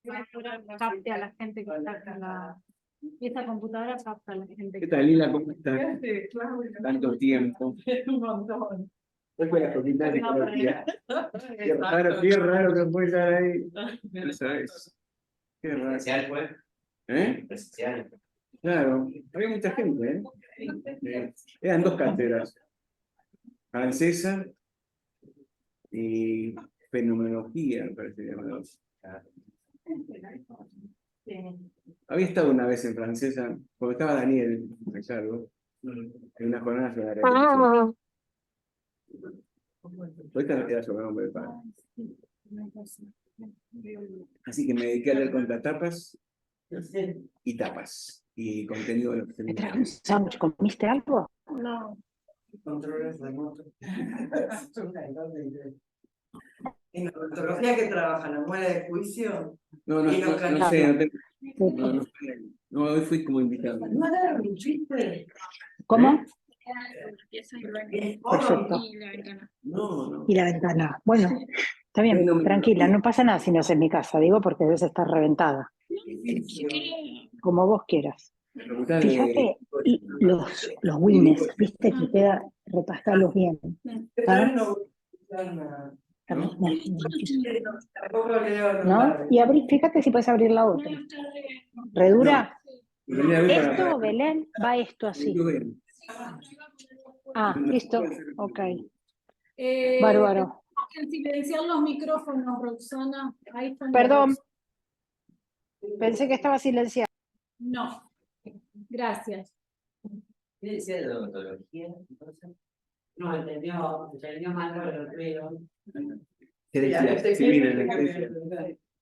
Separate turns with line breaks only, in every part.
computadora capte a la gente que está con la... Esa computadora capta a la gente
¿Qué
que
tal, Lila? ¿Cómo estás?
Sí, Claudia.
Tanto tiempo.
Un montón.
Hoy fue la cosita de psicología.
Exacto.
Qué raro que puede estar ahí. No sabes. Qué raro.
Presencial fue.
¿Eh?
Presencial.
Claro, había mucha gente, ¿eh? Eran dos cátedras. Francesa y fenomenología, me parece que llamaban. Había estado una vez en francesa, cuando estaba Daniel, a cargo, en una jornada sobre la revolución. Ahorita era sobre el hombre de paz. Así que me dediqué a leer contratapas y tapas. Y contenido de los
¿Me traes un sándwich? ¿Comiste algo?
No.
Controles remotos. En la odontología que trabajan, la muela de juicio.
No, no,
Y los
no sé,
canales.
no, hoy fui como invitado.
¿No agarran un chiste?
¿Cómo?
Perfecto.
No.
Y la ventana. Bueno, está bien,
No,
tranquila, no pasa nada si no es en mi casa, digo, porque debes estar reventada. Como vos quieras. Fíjate, y los wines, viste que queda, repastarlos bien. ¿Ah? ¿No? Y abrí, fíjate si puedes abrir la otra. ¿Redura? Esto, Belén, va esto así. Ah, listo. Ok. Bárbaro.
Silenciar los micrófonos, Roxana. Ahí están.
Perdón. Pensé que estaba silenciado.
No. Gracias.
¿Qué decía de la odontología?
No, entendió mal lo que veo.
¿Qué decía? Sí, miren,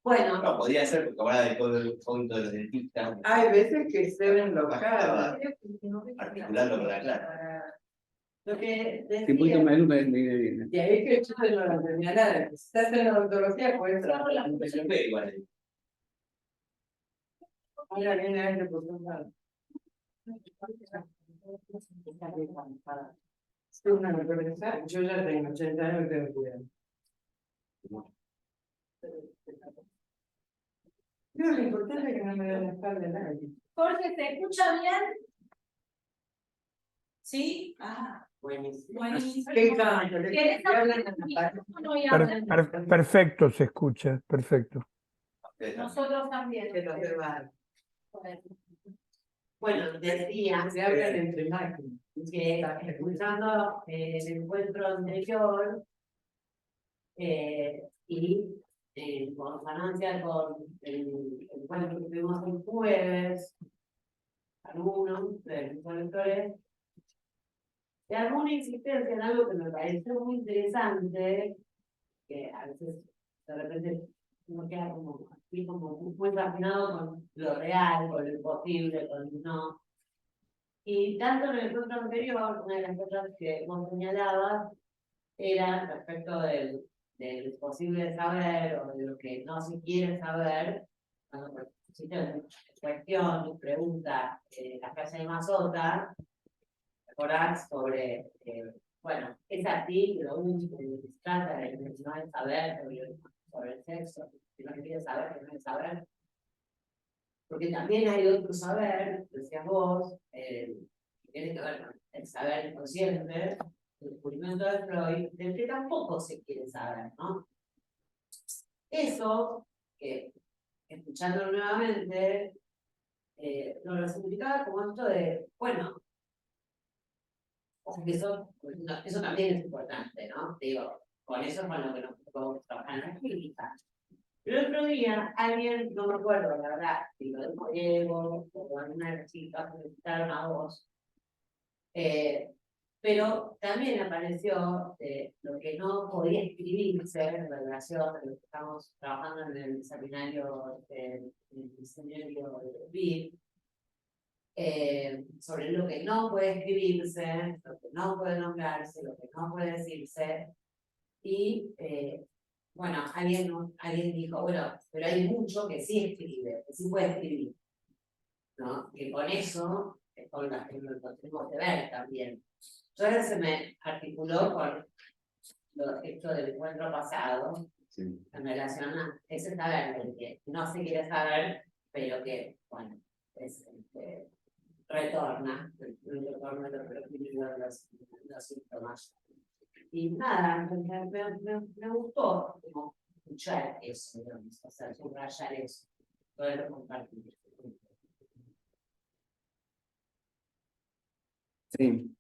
Bueno,
No, podría ser porque ahora de todo el punto de los dentistas,
hay veces que se ven locadas.
articulando con la clase.
Lo que
si un poquito
decía,
más luz me viene bien.
y ahí que yo no lo entendía nada. Si estás en la odontología, puedes trabajar.
Yo veo igual.
Ahora viene a este por un lado. Si una me regresa, yo ya tengo 80 años y tengo cuidado. No, lo importante es que no me den la espalda a nadie.
Jorge, ¿se escucha bien? ¿Sí? Ah,
Buenísimo.
buenísimo.
Qué canto,
¿Querés
que hablan
abrir
en
el
la parte.
micrófono y hablan?
Perfecto, se escucha, perfecto.
Nosotros también.
Que los verbal.
Bueno, decía
Se hablan entre máquinas.
que escuchando el encuentro anterior y en consonancia con el encuentro que tuvimos el jueves, algunos de los colectores, de alguna insistencia en algo que me pareció muy interesante, que a veces de repente uno queda como así como muy fascinado con lo real, con lo imposible, con lo no. Y tanto en el encuentro anterior, una de las cosas que vos señalabas era respecto del posible saber o de lo que no se quiere saber, cuando pusiste en cuestión, pregunta, la clase de Mazota, recordás sobre, bueno, es así, que lo único que se trata de no es saber sobre el sexo, que no se quiere saber, que no es saber. Porque también hay otro saber, decías vos, que tiene que ver con el saber inconsciente, el descubrimiento de Freud, del que tampoco se quiere saber, ¿no? Eso, que escuchándolo nuevamente, lo resignificaba como esto de, bueno, ojo que eso también es importante, ¿no? Digo, con eso es con lo que nos podemos trabajar en la clínica. El otro día, alguien, no me acuerdo, la verdad, si lo dijo Diego, o alguna de las chicas que me citaron a vos, pero también apareció lo que no podía escribirse en relación a lo que estamos trabajando en el seminario de BID, sobre lo que no puede escribirse, lo que no puede nombrarse, lo que no puede decirse, y bueno, alguien dijo, bueno, pero hay mucho que sí escribe, que sí puede escribir, ¿no? Que con eso es con las que lo tenemos que ver también. Entonces se me articuló con esto del encuentro pasado,
Sí.
en relación a ese saber del que no se quiere saber, pero que, bueno, retorna los síntomas. Y nada, me gustó como escuchar eso, digamos, o sea, subrayar eso, poderlo compartir.
Sí.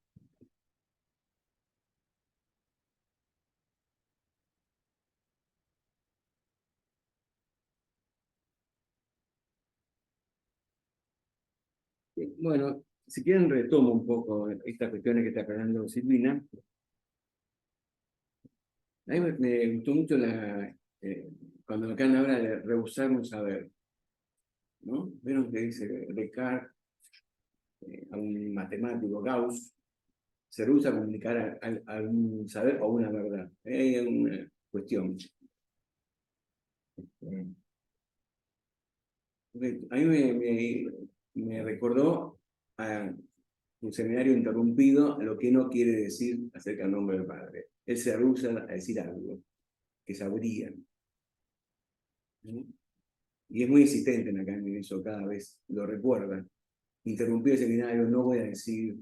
Bueno, si quieren retomo un poco estas cuestiones que está hablando Silvina. A mí me gustó mucho cuando acá habla de rehusar un saber, ¿no? Vieron que dice Descartes, a un matemático, Gauss, se rehúsa a comunicar a un saber o una verdad. Hay una cuestión. A mí me recordó a un seminario interrumpido lo que no quiere decir acerca del nombre del Padre. Él se rehúsa a decir algo que sabría. ¿No? Y es muy insistente en acá en eso, cada vez lo recuerda. Interrumpí el seminario, no voy a decir.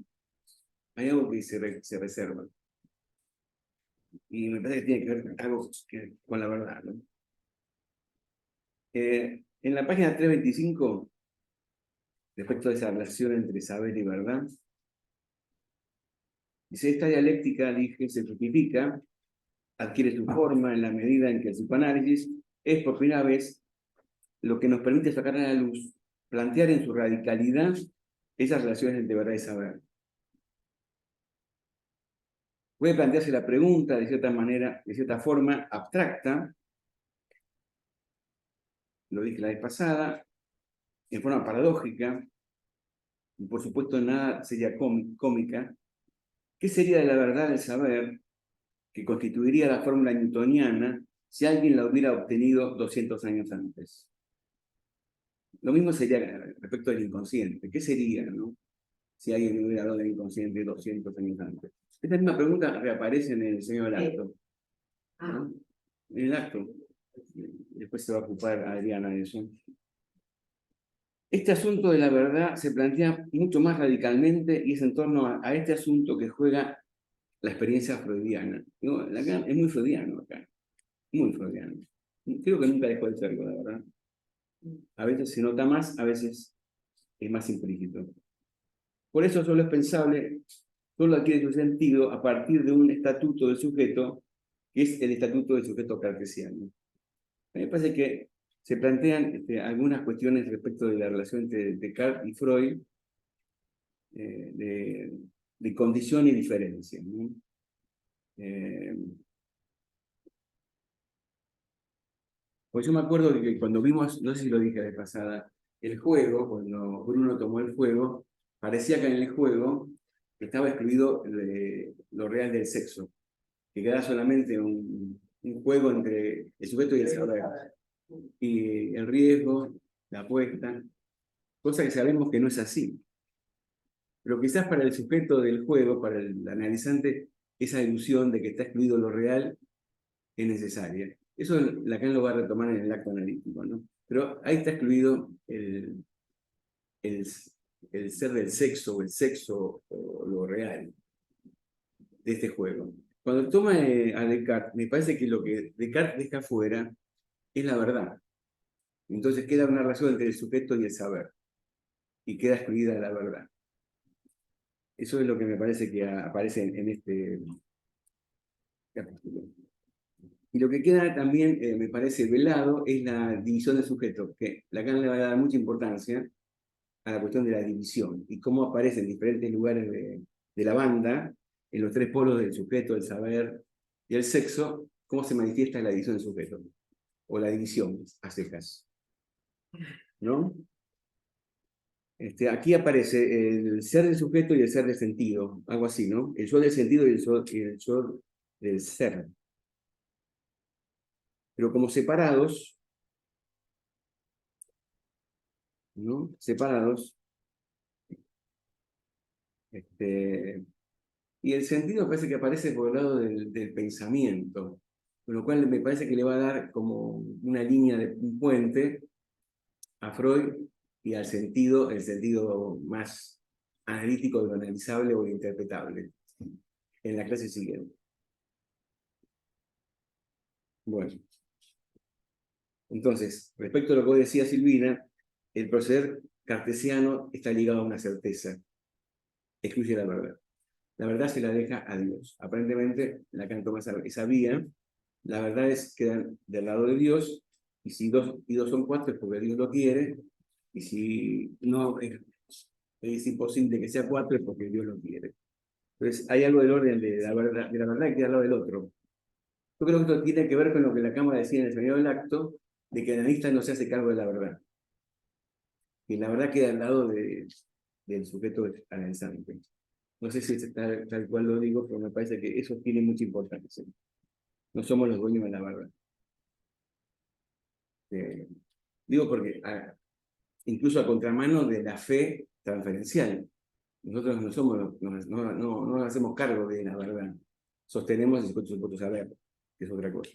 Hay algo que se reserva. Y me parece que tiene que ver algo con la verdad, ¿no? En la página 325, respecto a esa relación entre saber y verdad, dice: esta dialéctica, dije, se fructifica, adquiere su forma en la medida en que el psicoanálisis es por primera vez lo que nos permite sacar a la luz, plantear en su radicalidad esas relaciones entre verdad y saber. Puede plantearse la pregunta de cierta manera, de cierta forma abstracta, lo dije la vez pasada, en forma paradójica, y por supuesto nada sería cómica. ¿Qué sería de la verdad del saber que constituiría la fórmula newtoniana si alguien la hubiera obtenido 200 años antes? Lo mismo sería respecto del inconsciente. ¿Qué sería, no? Si alguien hubiera hablado del inconsciente 200 años antes. Esta misma pregunta reaparece en el diseño del acto. ¿No? En el acto. Después se va a ocupar Adriana de eso. Este asunto de la verdad se plantea mucho más radicalmente y es en torno a este asunto que juega la experiencia freudiana. Acá es muy freudiano acá. Muy freudiano. Creo que nunca dejó de serlo, la verdad. A veces se nota más, a veces es más implícito. Por eso solo es pensable, solo adquiere su sentido a partir de un estatuto del sujeto, que es el estatuto del sujeto cartesiano. Me parece que se plantean algunas cuestiones respecto de la relación entre Descartes y Freud, de condición y diferencia, ¿no? Pues yo me acuerdo de que cuando vimos, no sé si lo dije la vez pasada, el juego, cuando Bruno tomó el juego, parecía que en el juego estaba excluido lo real del sexo, que queda solamente un juego entre el sujeto y el saber, y el riesgo, la apuesta, cosa que sabemos que no es así. Pero quizás para el sujeto del juego, para el analizante, esa ilusión de que está excluido lo real es necesaria. Eso Lacan lo va a retomar en el acto analítico, ¿no? Pero ahí está excluido el ser del sexo, o el sexo, o lo real de este juego. Cuando toma a Descartes, me parece que lo que Descartes deja fuera es la verdad. Entonces queda una relación entre el sujeto y el saber, y queda excluida la verdad. Eso es lo que me parece que aparece en este capítulo. Y lo que queda también, me parece velado, es la división del sujeto, que Lacan le va a dar mucha importancia a la cuestión de la división, y cómo aparece en diferentes lugares de la banda, en los tres polos del sujeto, el saber y el sexo, cómo se manifiesta la división del sujeto, o la división a secas. ¿No? Aquí aparece el ser del sujeto y el ser del sentido, algo así, ¿no? El yo del sentido y el yo del ser. Pero como separados, ¿no? Separados, y el sentido parece que aparece por el lado del pensamiento, con lo cual me parece que le va a dar como una línea de un puente a Freud y al sentido, el sentido más analítico de lo analizable o lo interpretable en la clase siguiente. Bueno, entonces, respecto a lo que vos decías, Silvina, el proceder cartesiano está ligado a una certeza, excluye la verdad. La verdad se la deja a Dios. Aparentemente, Lacan toma esa vía. Las verdades quedan del lado de Dios, y si 2 y 2 son 4 es porque Dios lo quiere, y si no es imposible que sea 4 es porque Dios lo quiere. Entonces, hay algo del orden de la verdad que queda al lado del otro. Yo creo que esto tiene que ver con lo que la Cámara decía en el sonido del acto, de que el analista no se hace cargo de la verdad. Que la verdad queda al lado del sujeto analizante. No sé si es tal cual lo digo, pero me parece que eso tiene mucha importancia. No somos los dueños de la verdad. Digo porque incluso a contramano de la fe transferencial. Nosotros no somos, no nos hacemos cargo de la verdad. Sostenemos el supuesto saber, que es otra cosa.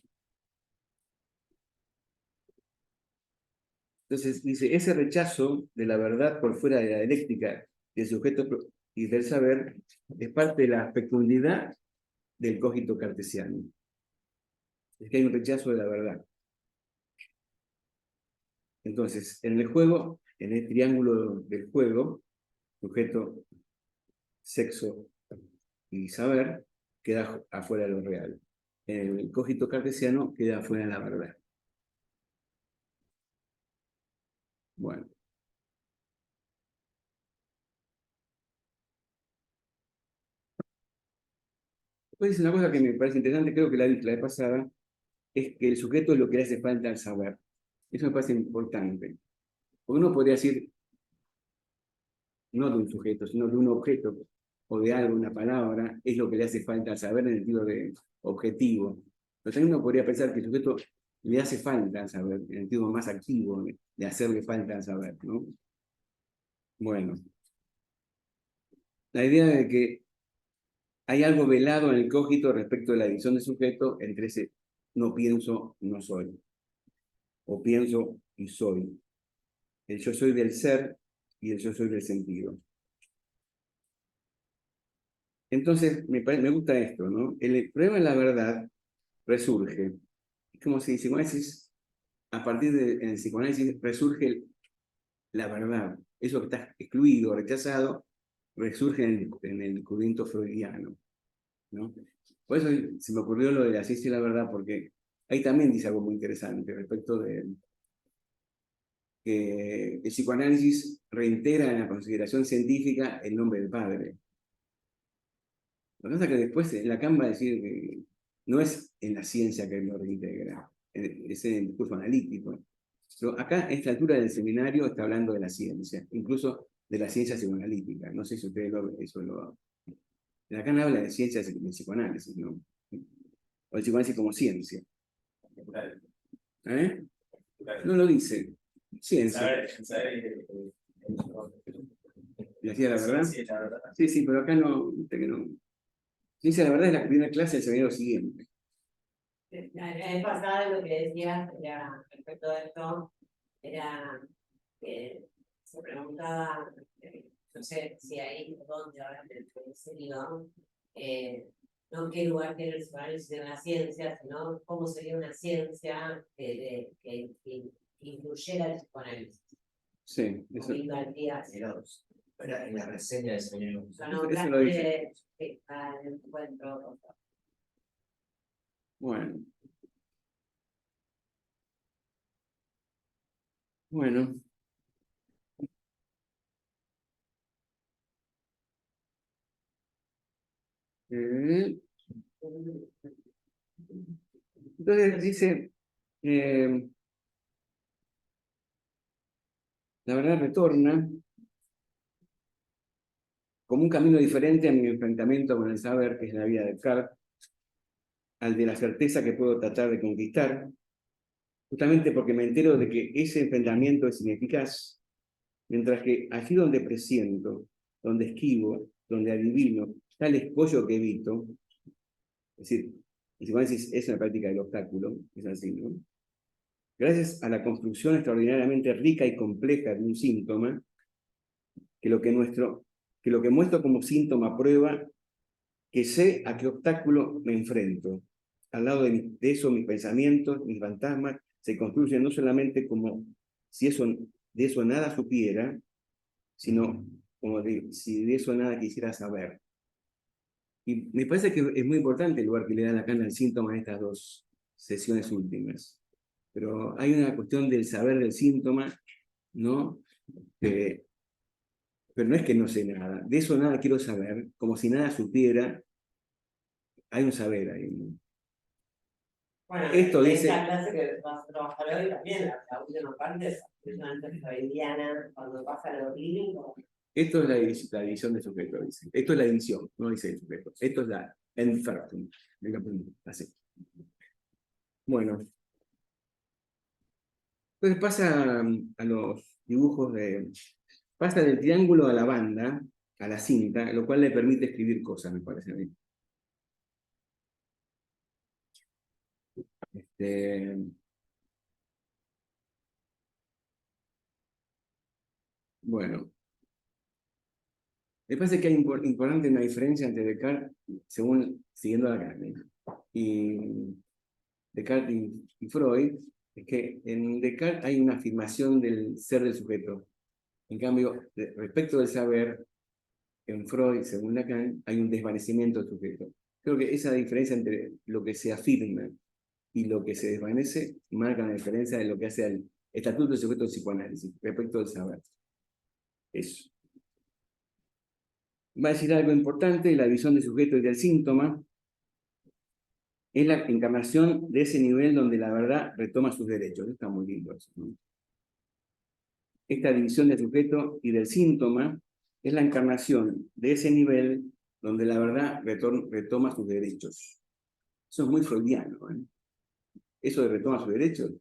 Entonces dice, ese rechazo de la verdad por fuera de la dialéctica del sujeto y del saber es parte de la fecundidad del cogito cartesiano. Es que hay un rechazo de la verdad. Entonces, en el juego, en el triángulo del juego, sujeto, sexo y saber, queda afuera de lo real. En el cogito cartesiano queda afuera la verdad. Bueno. Después dice una cosa que me parece interesante, creo que la vez pasada, es que el sujeto es lo que le hace falta al saber. Eso me parece importante. Porque uno podría decir, no de un sujeto, sino de un objeto, o de algo, una palabra, es lo que le hace falta al saber en el sentido de objetivo. Pero también uno podría pensar que el sujeto le hace falta al saber, en el sentido más activo, de hacerle falta al saber, ¿no? Bueno. La idea de que hay algo velado en el cogito respecto de la división de sujeto entre ese no pienso, no soy. O pienso y soy. El yo soy del ser y el yo soy del sentido. Entonces, me gusta esto, ¿no? El problema de la verdad resurge. Es como si el psicoanálisis, a partir del psicoanálisis, resurge la verdad. Eso que está excluido, rechazado, resurge en el descubrimiento freudiano, ¿no? Por eso se me ocurrió lo de la ciencia y la verdad, porque ahí también dice algo muy interesante respecto de que el psicoanálisis reintegra en la consideración científica el nombre del padre. Lo que pasa es que después Lacan va a decir que no es en la ciencia que lo reintegra, es en el discurso analítico. Pero acá, a esta altura del seminario, está hablando de la ciencia, incluso de la ciencia psicoanalítica. No sé si ustedes eso lo... Lacan habla de ciencia del psicoanálisis, ¿no? O el psicoanálisis como ciencia. ¿Eh? No lo dice. Ciencia. ¿Y decía la verdad? Sí, sí, pero acá no, viste que no. Ciencia, la verdad, es la primera clase del seminario siguiente.
La vez pasada lo que decías era, respecto a esto, era que se preguntaba, no sé si ahí o dónde ahora me he seguido, no qué lugar tiene el psicoanálisis en la ciencia, sino cómo sería una ciencia que incluyera el psicoanálisis.
Sí, eso.
Era en la reseña del señor.
Eso lo dice.
Al encuentro.
Bueno. Bueno. Entonces dice, la verdad retorna como un camino diferente a mi enfrentamiento con el saber, que es la vida de Descartes, al de la certeza que puedo tratar de conquistar, justamente porque me entero de que ese enfrentamiento es ineficaz, mientras que allí donde presiento, donde esquivo, donde adivino, tal escollo que evito, es decir, el psicoanálisis es una práctica del obstáculo, es así, ¿no? Gracias a la construcción extraordinariamente rica y compleja de un síntoma, que lo que muestro como síntoma prueba que sé a qué obstáculo me enfrento. Al lado de eso, mis pensamientos, mis fantasmas, se construyen no solamente como si de eso nada supiera, sino como si de eso nada quisiera saber. Y me parece que es muy importante el lugar que le da Lacan al síntoma en estas dos sesiones últimas. Pero hay una cuestión del saber del síntoma, ¿no? Pero no es que no sé nada, de eso nada quiero saber, como si nada supiera, hay un saber ahí, ¿no?
Bueno,
Esto dice-
esta clase que vas a trabajar hoy también, la última parte es una freudiana, cuando pasa lo clínico.
Esto es la división del sujeto, dice. Esto es la división, no dice el sujeto. Esto es la Entfaltung, así. Bueno. Entonces pasa a los dibujos pasa del triángulo a la banda, a la cinta, lo cual le permite escribir cosas, me parece a mí. Bueno. Me parece que hay importante una diferencia entre Descartes, siguiendo a Lacan, y Descartes y Freud, es que en Descartes hay una afirmación del ser del sujeto. En cambio, respecto del saber, en Freud, según Lacan, hay un desvanecimiento del sujeto. Creo que esa diferencia entre lo que se afirma y lo que se desvanece marca la diferencia de lo que hace al estatuto del sujeto del psicoanálisis respecto del saber. Eso. Va a decir algo importante: la visión del sujeto y del síntoma es la encarnación de ese nivel donde la verdad retoma sus derechos. Está muy lindo eso, ¿no? Esta división del sujeto y del síntoma es la encarnación de ese nivel donde la verdad retoma sus derechos. Eso es muy freudiano, ¿eh? Eso de retoma sus derechos.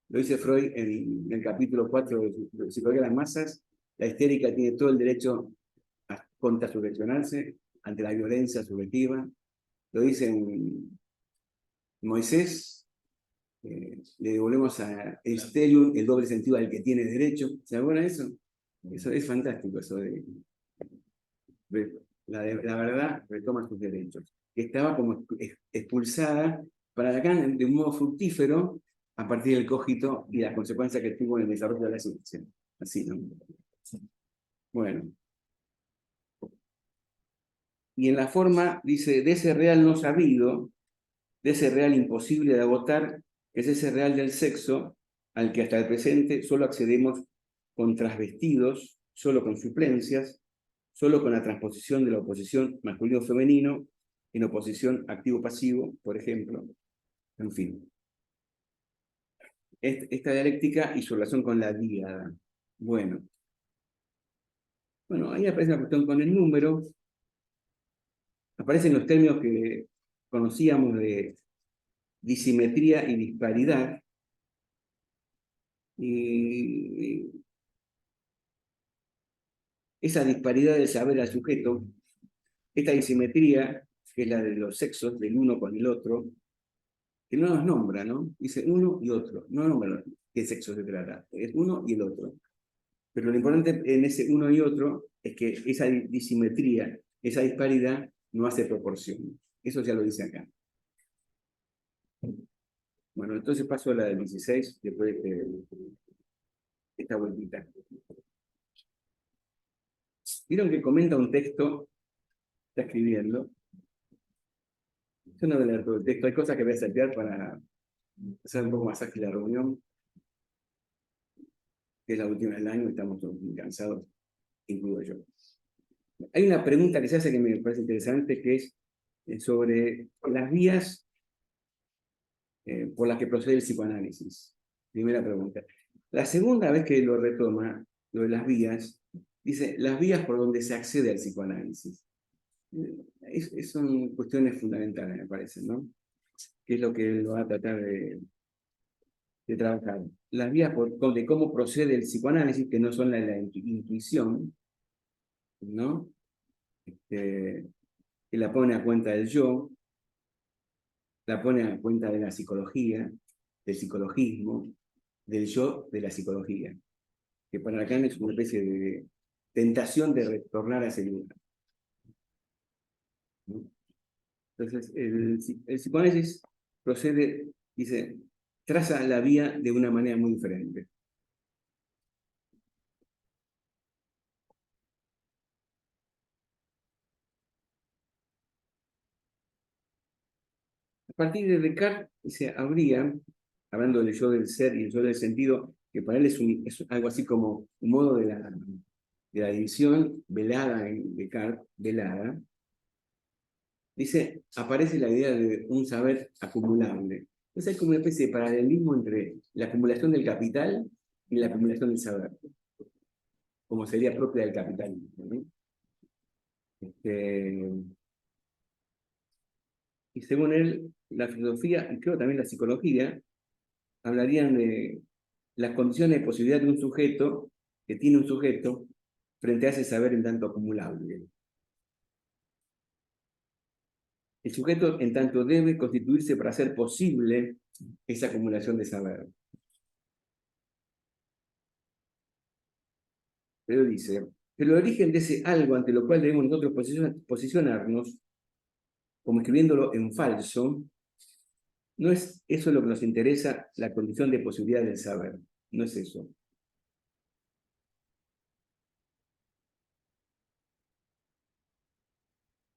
Lo dice Freud en el capítulo 4 de Psicología de las Masas. La histérica tiene todo el derecho a contrasubvencionarse ante la violencia subjetiva. Lo dice en Moisés. Le devolvemos a Esterium el doble sentido al que tiene derecho. ¿Se acuerdan de eso? Eso es fantástico, eso de la verdad retoma sus derechos. Que estaba como expulsada para Lacan de un modo fructífero a partir del cogito y las consecuencias que tuvo en el desarrollo de la ciencia. Así, ¿no? Bueno. Y en la forma, dice, de ese real no sabido, de ese real imposible de agotar, es ese real del sexo al que hasta el presente solo accedemos con trasvestidos, solo con suplencias, solo con la transposición de la oposición masculino-femenino en oposición activo-pasivo, por ejemplo. En fin. Esta dialéctica y su relación con la díada. Bueno, ahí aparece una cuestión con el número. Aparecen los términos que conocíamos de disimetría y disparidad. Y esa disparidad del saber al sujeto, esta disimetría, que es la de los sexos, del uno con el otro, que no nos nombra, ¿no? Dice uno y otro, no nombra qué sexo se trata, es uno y el otro. Pero lo importante en ese uno y otro es que esa disimetría, esa disparidad, no hace proporción. Eso ya lo dice acá. Bueno, entonces paso a la del 16, después de esta vueltita. Vieron que comenta un texto, está escribiendo. Yo no voy a leer todo el texto, hay cosas que voy a saltear para hacer un poco más ágil la reunión, que es la última del año, estamos todos muy cansados, incluido yo. Hay una pregunta que se hace que me parece interesante, que es sobre las vías por las que procede el psicoanálisis. Primera pregunta. La segunda vez que lo retoma, lo de las vías, dice las vías por donde se accede al psicoanálisis. Son cuestiones fundamentales, me parece, ¿no? Que es lo que lo va a tratar de trabajar. Las vías de cómo procede el psicoanálisis, que no son la intuición, ¿no? Que la pone a cuenta del yo, la pone a cuenta de la psicología, del psicologismo, del yo de la psicología, que para Lacan es una especie de tentación de retornar a ese lugar. ¿No? Entonces, el psicoanálisis procede, dice, traza la vía de una manera muy diferente. A partir de Descartes, dice, habría, hablando del yo del ser y el yo del sentido, que para él es algo así como un modo de la división velada en Descartes, velada, dice, aparece la idea de un saber acumulable. Entonces hay como una especie de paralelismo entre la acumulación del capital y la acumulación del saber, como sería propia del capitalismo, ¿no? Y según él, la filosofía, y creo también la psicología, hablarían de las condiciones de posibilidad de un sujeto, que tiene un sujeto, frente a ese saber en tanto acumulable. El sujeto, en tanto, debe constituirse para hacer posible esa acumulación de saber. Pero dice, pero el origen de ese algo ante lo cual debemos nosotros posicionarnos, como escribiéndolo en falso, no es eso lo que nos interesa, la condición de posibilidad del saber. No es eso.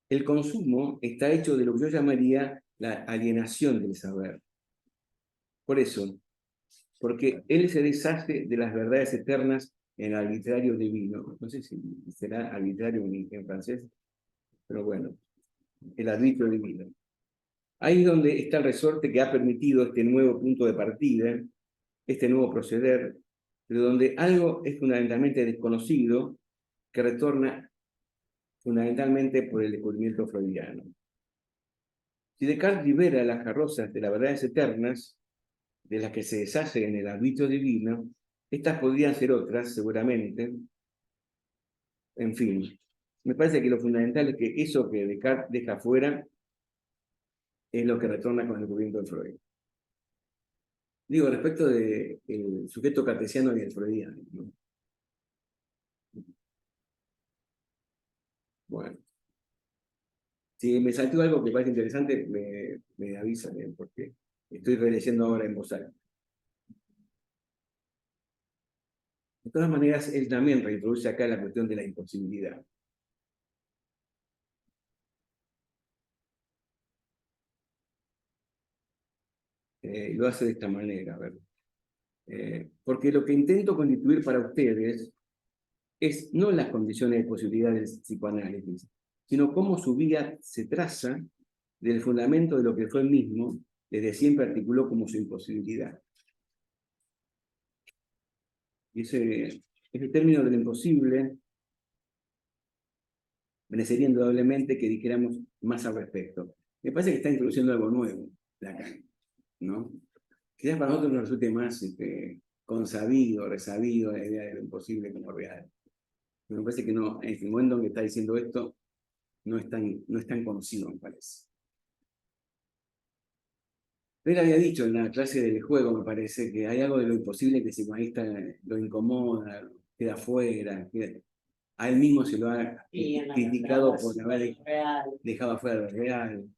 El consumo está hecho de lo que yo llamaría la alienación del saber. Por eso, porque él se deshace de las verdades eternas en el arbitrario divino. No sé si será arbitrario en francés, pero bueno, el arbitrio divino. Ahí es donde está el resorte que ha permitido este nuevo punto de partida, este nuevo proceder, pero donde algo es fundamentalmente desconocido que retorna fundamentalmente por el descubrimiento freudiano. Si Descartes libera las carrozas de las verdades eternas, de las que se deshace en el arbitrio divino, estas podrían ser otras, seguramente. En fin, me parece que lo fundamental es que eso que Descartes deja fuera es lo que retorna con el descubrimiento de Freud. Digo, respecto del sujeto cartesiano y el freudiano, ¿no? Bueno, si me saltó algo que parece interesante, me avisan, porque estoy releyendo ahora en voz alta. De todas maneras, él también reintroduce acá la cuestión de la imposibilidad. Lo hace de esta manera, a ver. Porque lo que intento constituir para ustedes es no las condiciones de posibilidad del psicoanálisis, sino cómo su vida se traza del fundamento de lo que fue mismo, desde siempre articuló como su imposibilidad. Y ese término de lo imposible merecería indudablemente que dijéramos más al respecto. Me parece que está introduciendo algo nuevo, Lacan, ¿no? Quizás para nosotros nos resulte más consabido, resabido la idea de lo imposible como real. Pero me parece que no, en el momento en que está diciendo esto, no es tan conocido, me parece. Él había dicho en la clase del juego, me parece, que hay algo de lo imposible que el psicoanalista lo incomoda, queda fuera, a él mismo se lo ha criticado por haber dejado afuera lo real.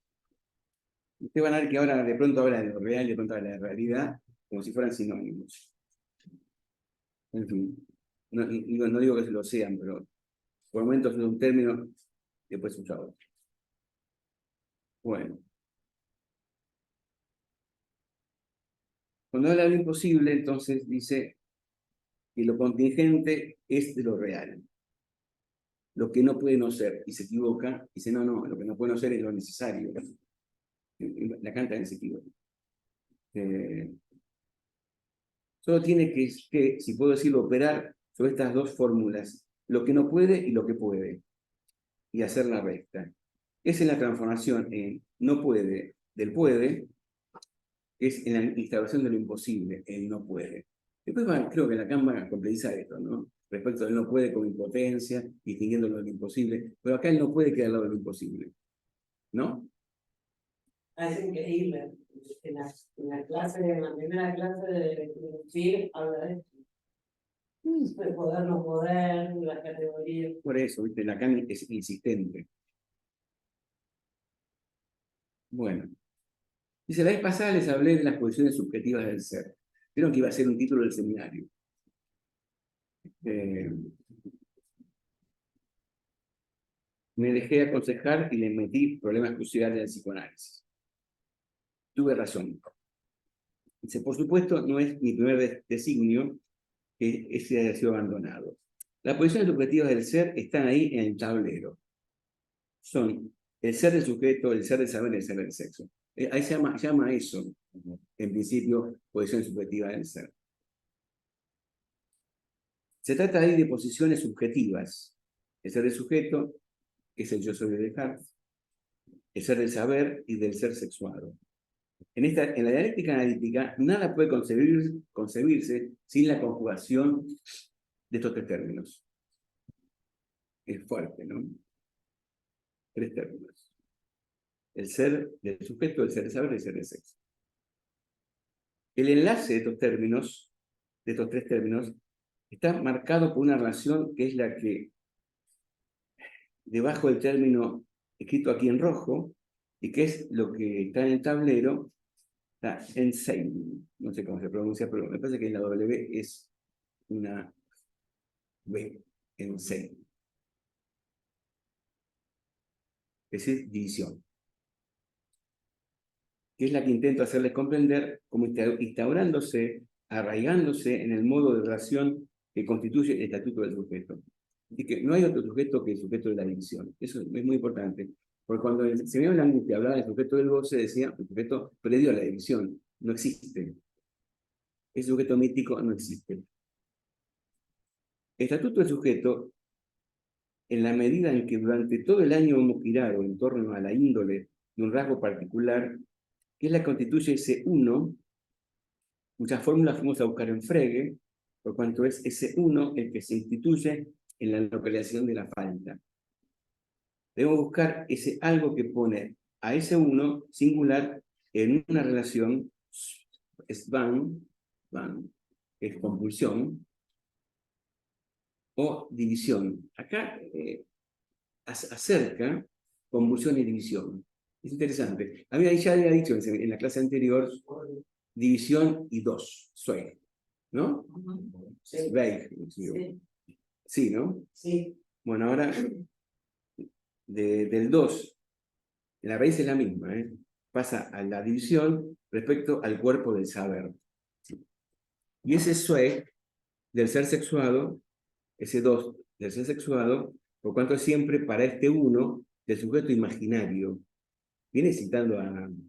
Ustedes van a ver que ahora de pronto habla de lo real y de pronto habla de la realidad, como si fueran sinónimos. En fin, no digo que se lo sean, pero por momentos es un término, después usa otro. Bueno. Cuando habla de lo imposible, entonces dice que lo contingente es de lo real. Lo que no puede no ser, y se equivoca, dice, no, lo que no puede no ser es lo necesario. La canta en ese equivoco. Solo tiene que, si puedo decirlo, operar sobre estas dos fórmulas, lo que no puede y lo que puede, y hacer la recta. Es en la transformación en no puede del puede, es en la instauración de lo imposible, el no puede. Después creo que Lacan va a complejizar esto, ¿no? Respecto del no puede con impotencia, distinguiendo lo del imposible, pero acá él no puede quedar al lado de lo imposible, ¿no?
Es increíble. En la primera clase de FIR habla de esto. El poder no poder, las categorías.
Por eso, ¿viste? Lacan es insistente. Bueno. Dice, la vez pasada les hablé de las posiciones subjetivas del ser. Vieron que iba a ser un título del seminario. Me dejé aconsejar y le metí problemas cruciales del psicoanálisis. Tuve razón. Dice, por supuesto, no es mi primer designio que ese haya sido abandonado. Las posiciones subjetivas del ser están ahí en el tablero. Son el ser del sujeto, el ser del saber y el ser del sexo. Ahí se llama eso, en principio, posición subjetiva del ser. Se trata ahí de posiciones subjetivas. El ser del sujeto, que es el yo soy de Descartes, el ser del saber y del ser sexuado. En la dialéctica analítica, nada puede concebirse sin la conjugación de estos tres términos. Es fuerte, ¿no? Tres términos. El ser del sujeto, el ser del saber y el ser del sexo. El enlace de estos términos, de estos tres términos, está marcado por una relación que es la que, debajo del término escrito aquí en rojo, y que es lo que está en el tablero, está Ensein. No sé cómo se pronuncia, pero me parece que la W es una B, Ensein. Es decir, división. Que es la que intento hacerles comprender como instaurándose, arraigándose en el modo de relación que constituye el estatuto del sujeto. Y que no hay otro sujeto que el sujeto de la división. Eso es muy importante. Porque cuando el señor Languste hablaba del sujeto del goce, decía, el sujeto previo a la división. No existe. Ese sujeto mítico no existe. El estatuto del sujeto, en la medida en que durante todo el año hemos girado en torno a la índole de un rasgo particular, que es la que constituye ese uno, cuya fórmula fuimos a buscar en Frege, por cuanto es ese uno el que se instituye en la localización de la falta. Debemos buscar ese algo que pone a ese uno singular en una relación Svan, es compulsión, o división. Acá acerca convulsión y división. Es interesante. A mí ya había dicho en la clase anterior división y dos, Zweig, ¿no?
Sí.
Zweig,
Sí.
sí, ¿no?
Sí.
Bueno, ahora del 2, la raíz es la misma, ¿eh? Pasa a la división respecto al cuerpo del saber. Y ese Zweig del ser sexuado, ese 2 del ser sexuado, por cuanto es siempre para este uno del sujeto imaginario. Viene citando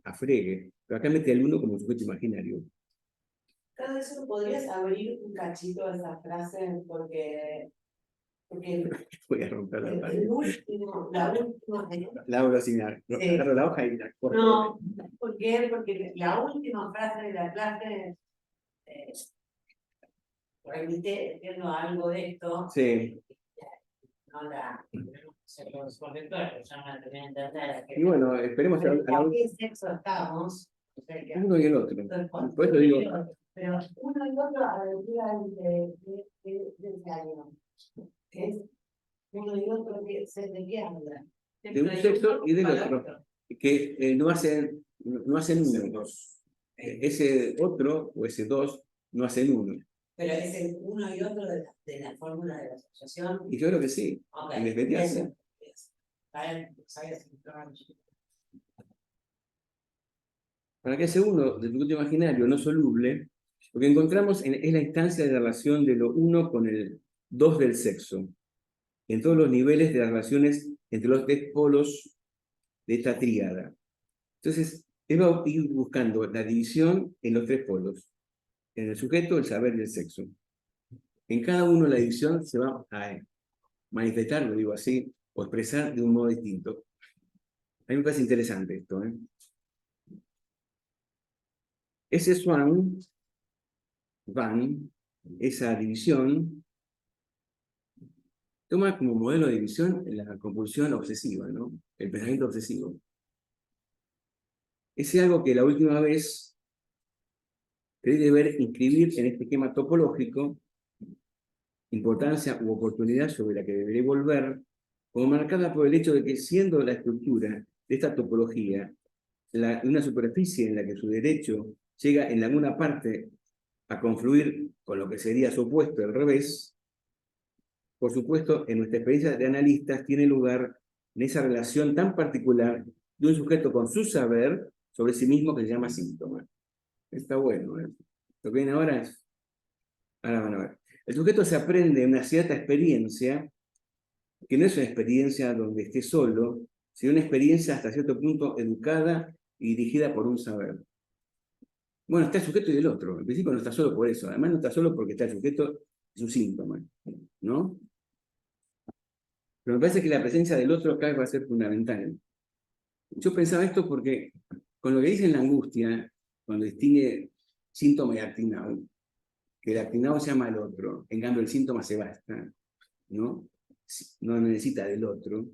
a Frege, pero acá mete al uno como sujeto imaginario.
Cada vez podrías abrir un cachito de esa frase porque
Voy a romper la pared.
la última.
La voy a asignar.
Sí.
Agarro la hoja y la corto.
No, ¿por qué? Porque la última frase de la clase remite entiendo algo de esto.
Sí.
No la. Los correctores ya no la terminan de entender.
Y bueno, esperemos
Pero
a
¿en qué sexo estamos? O sea, que-
uno y el otro.
Entonces,
Por eso digo,
pero uno y otro a la altura de ese año. Es uno y otro que de qué habla.
de un sexo y del otro, que no hacen uno. Ese otro o ese dos no hacen uno.
Pero es el uno y otro de la fórmula de la asociación.
Y yo creo que sí.
Ok,
En definitiva, sí.
eso. ¿Sabes?
Para que ese uno del sujeto imaginario no soluble, lo que encontramos es la instancia de la relación de lo uno con el dos del sexo, en todos los niveles de las relaciones entre los tres polos de esta tríada. Entonces, él va a ir buscando la división en los tres polos, en el sujeto, el saber y el sexo. En cada uno la división se va a manifestar, lo digo así, o expresar de un modo distinto. A mí me parece interesante esto, ¿eh? Ese esa división, toma como modelo de división la compulsión obsesiva, ¿no? El pensamiento obsesivo. es algo que la última vez creí deber inscribir en este esquema topológico, importancia u oportunidad sobre la que deberé volver, como marcada por el hecho de que, siendo la estructura de esta topología una superficie en la que su derecho llega en alguna parte a confluir con lo que sería su opuesto, el revés, por supuesto, en nuestra experiencia de analistas tiene lugar en esa relación tan particular de un sujeto con su saber sobre sí mismo que se llama síntoma. Está bueno, ¿eh? Lo que viene ahora es... Ahora van a ver. El sujeto se aprende una cierta experiencia, que no es una experiencia donde esté solo, sino una experiencia hasta cierto punto educada y dirigida por un saber. Bueno, está el sujeto y el otro. En principio no está solo por eso. Además no está solo porque está el sujeto y su síntoma, ¿no? Pero me parece que la presencia del otro acá va a ser fundamental. Yo pensaba esto porque con lo que dice en la angustia, cuando distingue síntoma y actinado, que el actinado se llama al otro, en cambio el síntoma se basta, ¿no? No necesita del otro.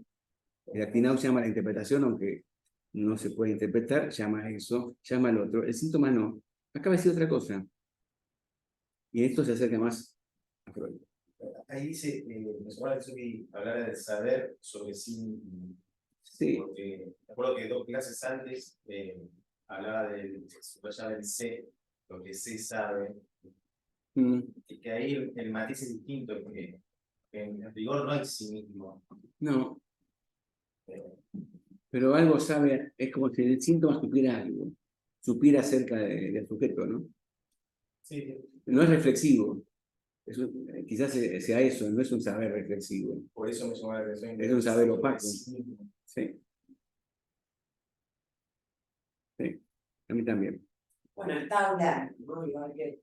El actinado llama a la interpretación, aunque no se puede interpretar, llama a eso, llama al otro. El síntoma no. Acá va a decir otra cosa. Y esto se acerca más a Freud.
Ahí dice, me suena que Suki hablara del saber sobre sí mismo.
Sí.
Porque me acuerdo que 2 clases antes hablaba del sé, lo que sé sabe, y que ahí el matiz es distinto, que en rigor no hay sí mismo.
No. Pero algo sabe, es como si el síntoma supiera algo, supiera acerca del sujeto, ¿no?
Sí.
No es reflexivo. Quizás sea eso, no es un saber reflexivo.
Por eso me llama la atención.
Es un saber opaco.
Sí.
Sí. Sí. A mí también.
Bueno, está hablando, ¿no? Igual que,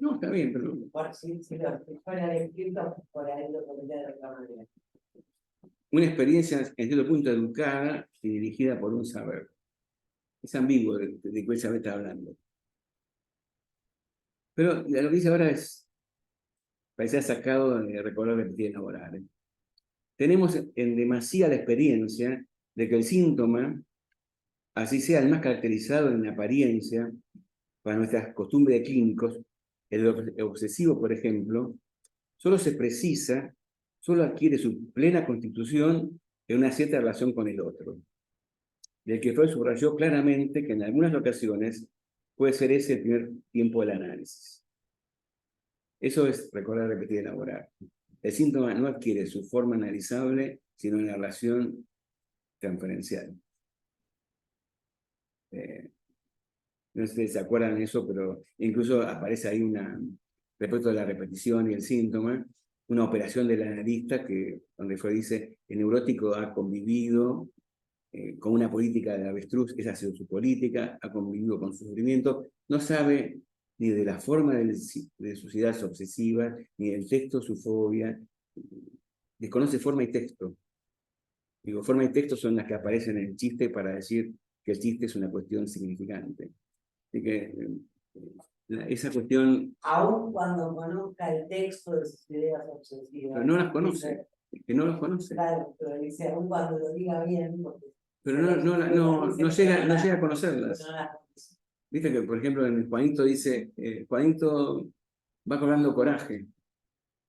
No, está bien, pero...
por si lo fuera escrito, por ahí lo pondría de otra manera.
Una experiencia en cierto punto educada y dirigida por un saber. Es ambiguo de cuál saber está hablando. Pero lo que dice ahora es, parece sacado de recordar repetir elaborar. Tenemos en demasía la experiencia de que el síntoma, así sea el más caracterizado en apariencia, para nuestras costumbres de clínicos, el obsesivo, por ejemplo, solo se precisa, solo adquiere su plena constitución en una cierta relación con el otro. Del que Freud subrayó claramente que en algunas ocasiones puede ser ese el primer tiempo del análisis. Eso es recordar, repetir, elaborar. El síntoma no adquiere su forma analizable, sino en la relación transferencial. No sé si se acuerdan de eso, pero incluso aparece ahí respecto a la repetición y el síntoma, una operación del analista donde Freud dice, el neurótico ha convivido con una política de avestruz, esa ha sido su política, ha convivido con su sufrimiento, no sabe ni de la forma de sus ideas obsesivas, ni del texto, su fobia, desconoce forma y texto. Digo, forma y texto son las que aparecen en el chiste para decir que el chiste es una cuestión significante. Así que esa cuestión...
Aún cuando conozca el texto de sus ideas obsesivas.
Pero no las conoce, es que no las conoce.
Claro, pero dice, aún cuando lo diga bien, porque
pero no llega a conocerlas.
no las conoce.
Viste que, por ejemplo, en Juanito dice, Juanito va cobrando coraje,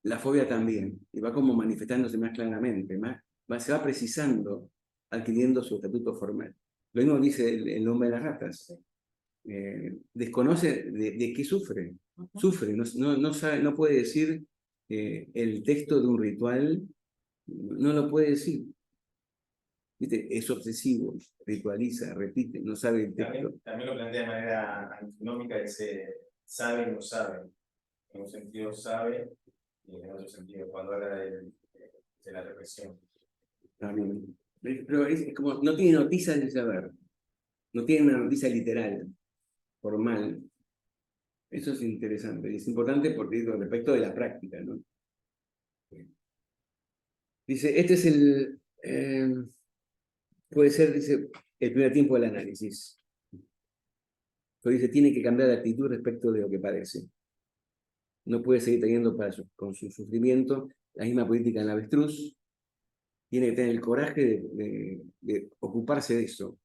la fobia también, y va como manifestándose más claramente, se va precisando, adquiriendo su estatuto formal. Lo mismo dice el hombre de las ratas. Desconoce de qué sufre. Sufre, no sabe, no puede decir el texto de un ritual, no lo puede decir. ¿Viste? Es obsesivo, ritualiza, repite, no sabe el texto.
También lo plantea de manera antinómica, dice sabe y no sabe. En un sentido sabe y en otro sentido cuando habla de la represión.
También. Pero es como, no tiene noticia del saber, no tiene una noticia literal, formal. Eso es interesante, y es importante porque respecto de la práctica, ¿no? Dice, este es puede ser, dice, el primer tiempo del análisis. Pero dice, tiene que cambiar de actitud respecto de lo que padece. No puede seguir teniendo con su sufrimiento la misma política en la avestruz. Tiene que tener el coraje de ocuparse de eso.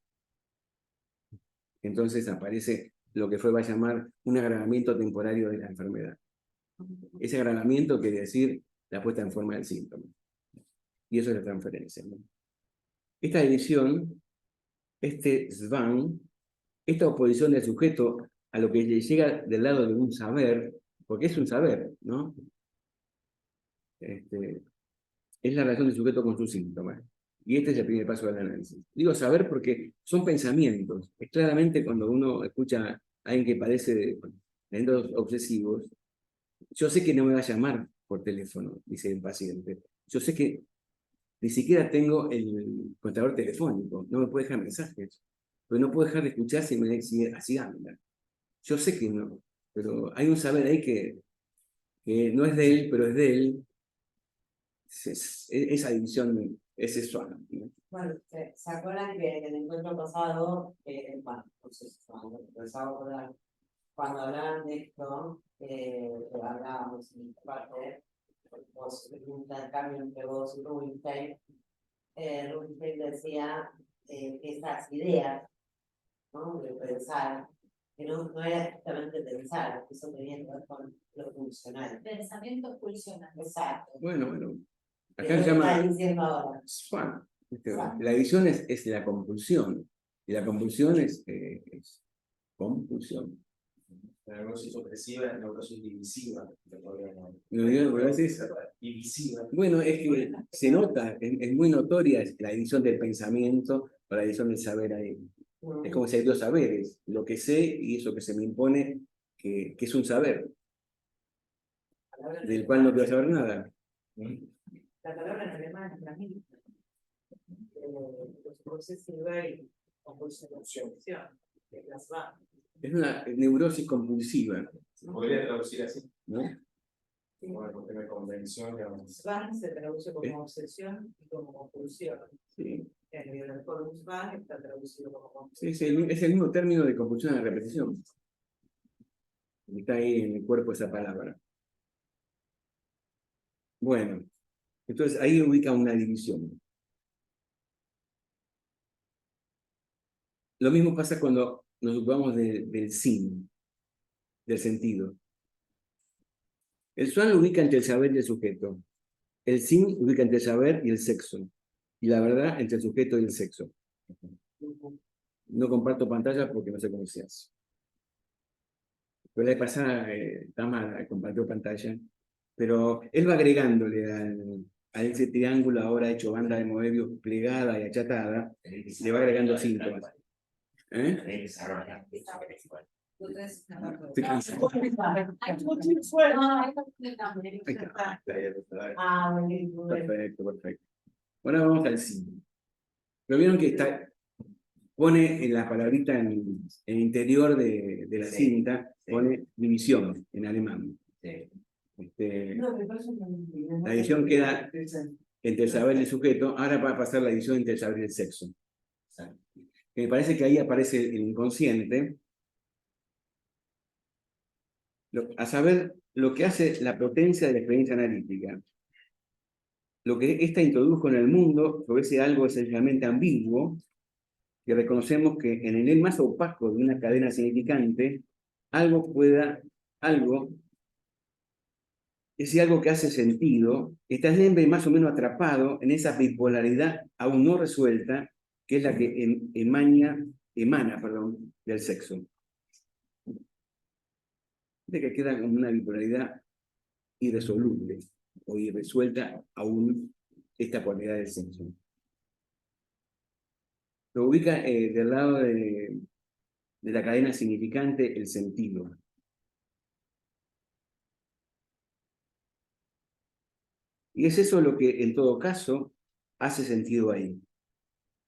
entonces aparece lo que Freud va a llamar un agravamiento temporario de la enfermedad. Ese agravamiento quiere decir la puesta en forma del síntoma. Y eso es la transferencia, ¿no? Esta división, este Svan, esta oposición del sujeto a lo que le llega del lado de un saber, porque es un saber, ¿no? Es la relación del sujeto con sus síntomas. Y este es el primer paso del análisis. Digo saber porque son pensamientos. Es claramente cuando uno escucha a alguien que padece de eventos obsesivos, yo sé que no me va a llamar por teléfono, dice el paciente. Yo sé que ni siquiera tengo el contador telefónico, no me puede dejar mensajes, pero no puedo dejar de escuchar si así anda. Yo sé que no, pero hay un saber ahí que no es de él, pero es de él. Esa división es sexual, ¿no?
Bueno, ¿se acuerdan que en el encuentro pasado, bueno, no sé si cuando hablaban de esto, hablábamos en mi parte, un intercambio entre vos y Rubinstein, Rubinstein decía que esas ideas, ¿no? De pensar, que no era justamente pensar, que eso tenía que ver con lo funcional.
Pensamiento pulsional.
Exacto.
Bueno, acá
Es
se
lo que
llama
estás diciendo ahora.
SWAN. La división es la compulsión, y la compulsión es compulsión.
La neurosis opresiva es neurosis divisiva. Divisiva.
Bueno, es que se nota, es muy notoria la división del pensamiento o la división del saber ahí. Es como si hay dos saberes, lo que sé y eso que se me impone, que es un saber, del cual no quiero saber nada.
La palabra en alemán es la misma. Obsesiva y compulsión. Las va.
Es una neurosis compulsiva,
¿Se podría traducir así?
¿no?
Bueno, porque me convención, digamos.
Svan se traduce como obsesión y como compulsión.
Sí.
En el Forum Svan está traducido como compulsión.
Sí, es el mismo término de compulsión a la repetición. Está ahí en el cuerpo esa palabra. Bueno, entonces ahí ubica una división. Lo mismo pasa cuando nos ocupamos del sin, del sentido. El swan lo ubica entre el saber y el sujeto. El sin lo ubica entre el saber y el sexo. Y la verdad entre el sujeto y el sexo. No comparto pantalla porque no sé cómo se hace. Pero la vez pasada, Tamara compartió pantalla. Pero él va agregándole a ese triángulo ahora hecho banda de Moebius plegada y achatada, le va agregando síntomas. Estoy cansado. Perfecto, perfecto. Ahora vamos al símbolo. Pero vieron que pone en la palabrita en el interior de la cinta, pone división en alemán. La división queda entre el saber y el sujeto, ahora va a pasar la división entre el saber y el sexo. Que me parece que ahí aparece el inconsciente, a saber lo que hace la potencia de la experiencia analítica. Lo que ésta introdujo en el mundo sobre ese algo esencialmente ambiguo, que reconocemos que en el nivel más opaco de una cadena significante, ese algo que hace sentido, está siempre más o menos atrapado en esa bipolaridad aún no resuelta, que es la que emana del sexo. De que queda como una bipolaridad irresoluble o irresuelta aún esta cualidad del sexo. Lo ubica del lado de la cadena significante el sentido. Y es eso lo que en todo caso hace sentido ahí.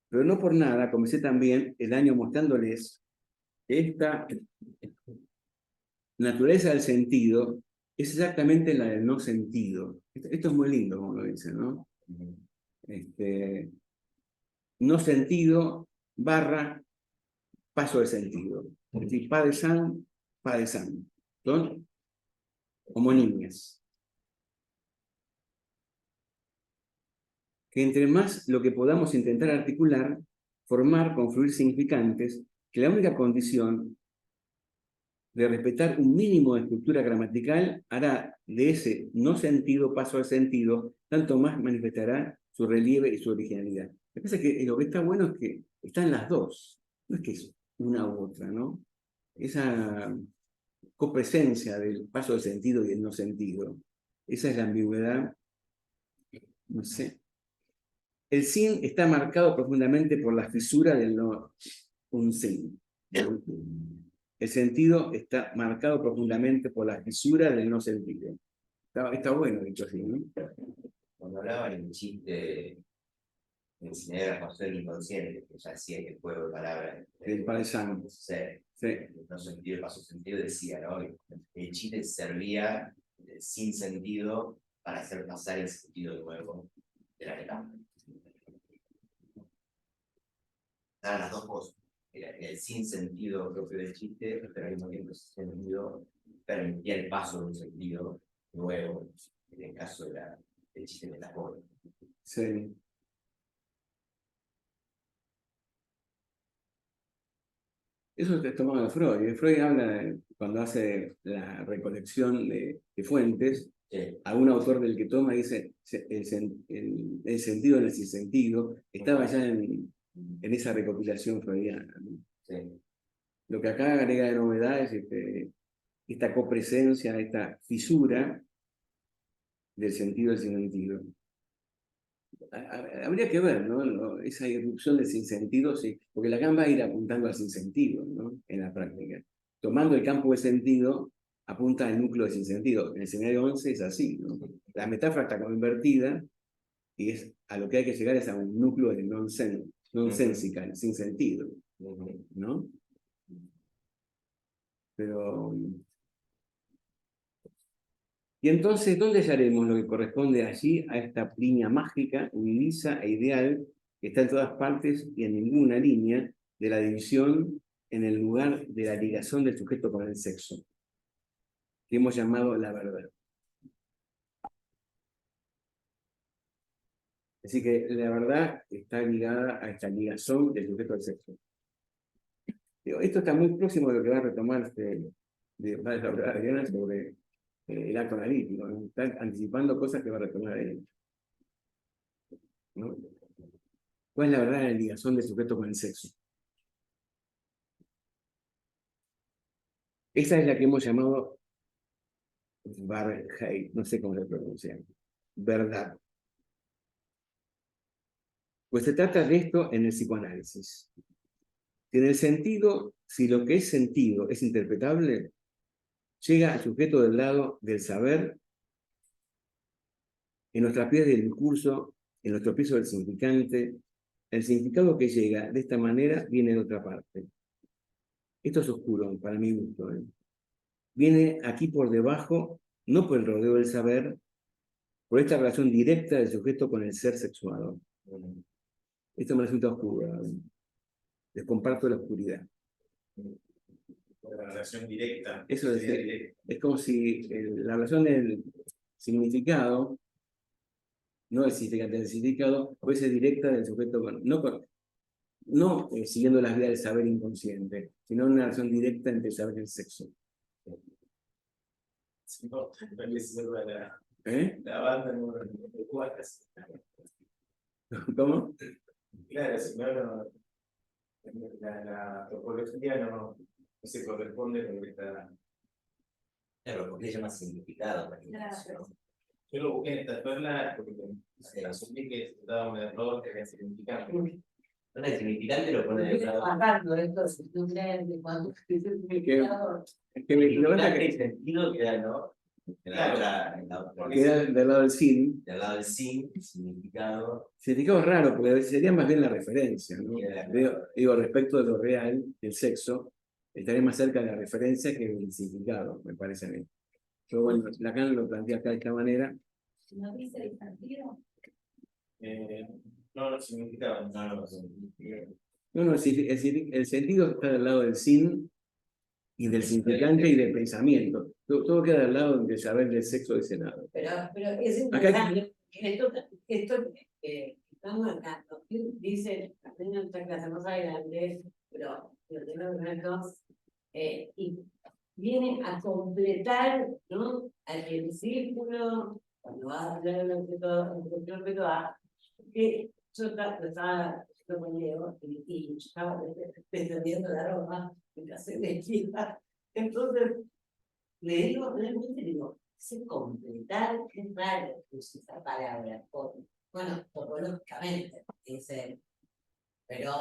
Pero no por nada comencé también el año mostrándoles esta naturaleza del sentido es exactamente la del no sentido. Esto es muy lindo, como lo dicen, ¿no? No sentido barra paso de sentido. Es decir, padesan. Son homonimias. Que entre más lo que podamos intentar articular, formar, confluir significantes, que la única condición de respetar un mínimo de estructura gramatical hará de ese no sentido paso al sentido, tanto más manifestará su relieve y su originalidad. Me parece que lo que está bueno es que están las dos, no es que es una u otra, ¿no? Esa copresencia del paso del sentido y el no sentido, esa es la ambigüedad, no sé. El sin está marcado profundamente por la fisura del no, un sin. El sentido está marcado profundamente por la fisura del no sentido. Está bueno dicho así, ¿no?
Cuando hablaba en el chiste de enseñar a conocer el inconsciente, que ya decía que el juego de palabras
El paisano.
Sí.
Sí.
No sentido, el paso sentido decía, ¿no? El chiste servía sin sentido para hacer pasar el sentido nuevo de la metáfora. Estaban las dos cosas. El sin sentido propio del chiste, pero al mismo tiempo ese sentido permitía el paso de un sentido nuevo, en el caso del chiste metafórico.
Sí. Eso es tomado de Freud. Freud habla, cuando hace la recolección de fuentes, a un autor del que toma dice el sentido en el sinsentido, estaba ya en esa recopilación freudiana, ¿no?
Sí.
Lo que acá agrega de novedad es esta copresencia, esta fisura del sentido del sinsentido. Habría que ver, ¿no? Esa irrupción del sinsentido, sí, porque Lacan va a ir apuntando al sinsentido, ¿no? En la práctica. Tomando el campo de sentido, apunta al núcleo de sinsentido. En el escenario 11 es así, ¿no? La metáfora está como invertida y a lo que hay que llegar es a un núcleo de nonsensical, sin sentido, ¿no? Pero... Y entonces, ¿dónde hallaremos lo que corresponde allí a esta línea mágica, unidisa e ideal, que está en todas partes y en ninguna línea de la división en el lugar de la ligación del sujeto con el sexo, que hemos llamado la verdad? Así que la verdad está ligada a esta ligación del sujeto al sexo. Esto está muy próximo de lo que va a retomar de Adriana sobre el acto analítico, ¿no? Están anticipando cosas que va a retomar él, ¿no? ¿Cuál es la verdadera ligación del sujeto con el sexo? Esa es la que hemos llamado Wahrheit, no sé cómo se pronuncia, verdad. Pues se trata de esto en el psicoanálisis. Si en el sentido, si lo que es sentido es interpretable, llega al sujeto del lado del saber, en nuestras pies del discurso, en nuestro piso del significante. El significado que llega de esta manera viene de otra parte. Esto es oscuro, para mi gusto, ¿eh? Viene aquí por debajo, no por el rodeo del saber, por esta relación directa del sujeto con el ser sexuado. Esto me resulta oscuro, ¿eh? Les comparto la oscuridad.
La relación directa.
Eso es como si la relación del significado, no el significante del significado, fuese directa del sujeto con, no siguiendo las vías del saber inconsciente, sino una relación directa entre el saber y el sexo.
No,
¿Eh?
la banda número 4.
¿Cómo?
Claro, si no, la topología no se corresponde con esta.
Claro, porque se llama significado.
Gracias.
Yo lo busqué en esta perla porque asumí que daba un error que era significante.
No es significante, lo pone de lado.
Es que lo que pasa
Significante
es
y sentido queda, ¿no? En la otra,
que queda del lado del sin.
del lado del sin, significado.
Significado es raro, porque sería más bien la referencia, ¿no?
Queda
Digo, respecto de lo real, del sexo, estaría más cerca de la referencia que del significado, me parece a mí. Pero bueno, Lacan lo plantea acá de esta manera.
¿No dice el sentido?
No, significaba.
No, es decir, el sentido está del lado del sin y del significante y del pensamiento. Todo queda del lado del saber del sexo de ese lado.
Pero es
Acá
interesante. Esto que estando acá, dice, tengo otra clase más adelante, pero lo tengo que ver dos, y viene a completar, ¿no? El círculo, cuando vas a hablar del objeto A, que yo estaba con Diego y yo estaba descendiendo la ropa, me casé de chica. Entonces, le digo, realmente digo, ese completar, es raro esa palabra, bueno, topológicamente, dice, pero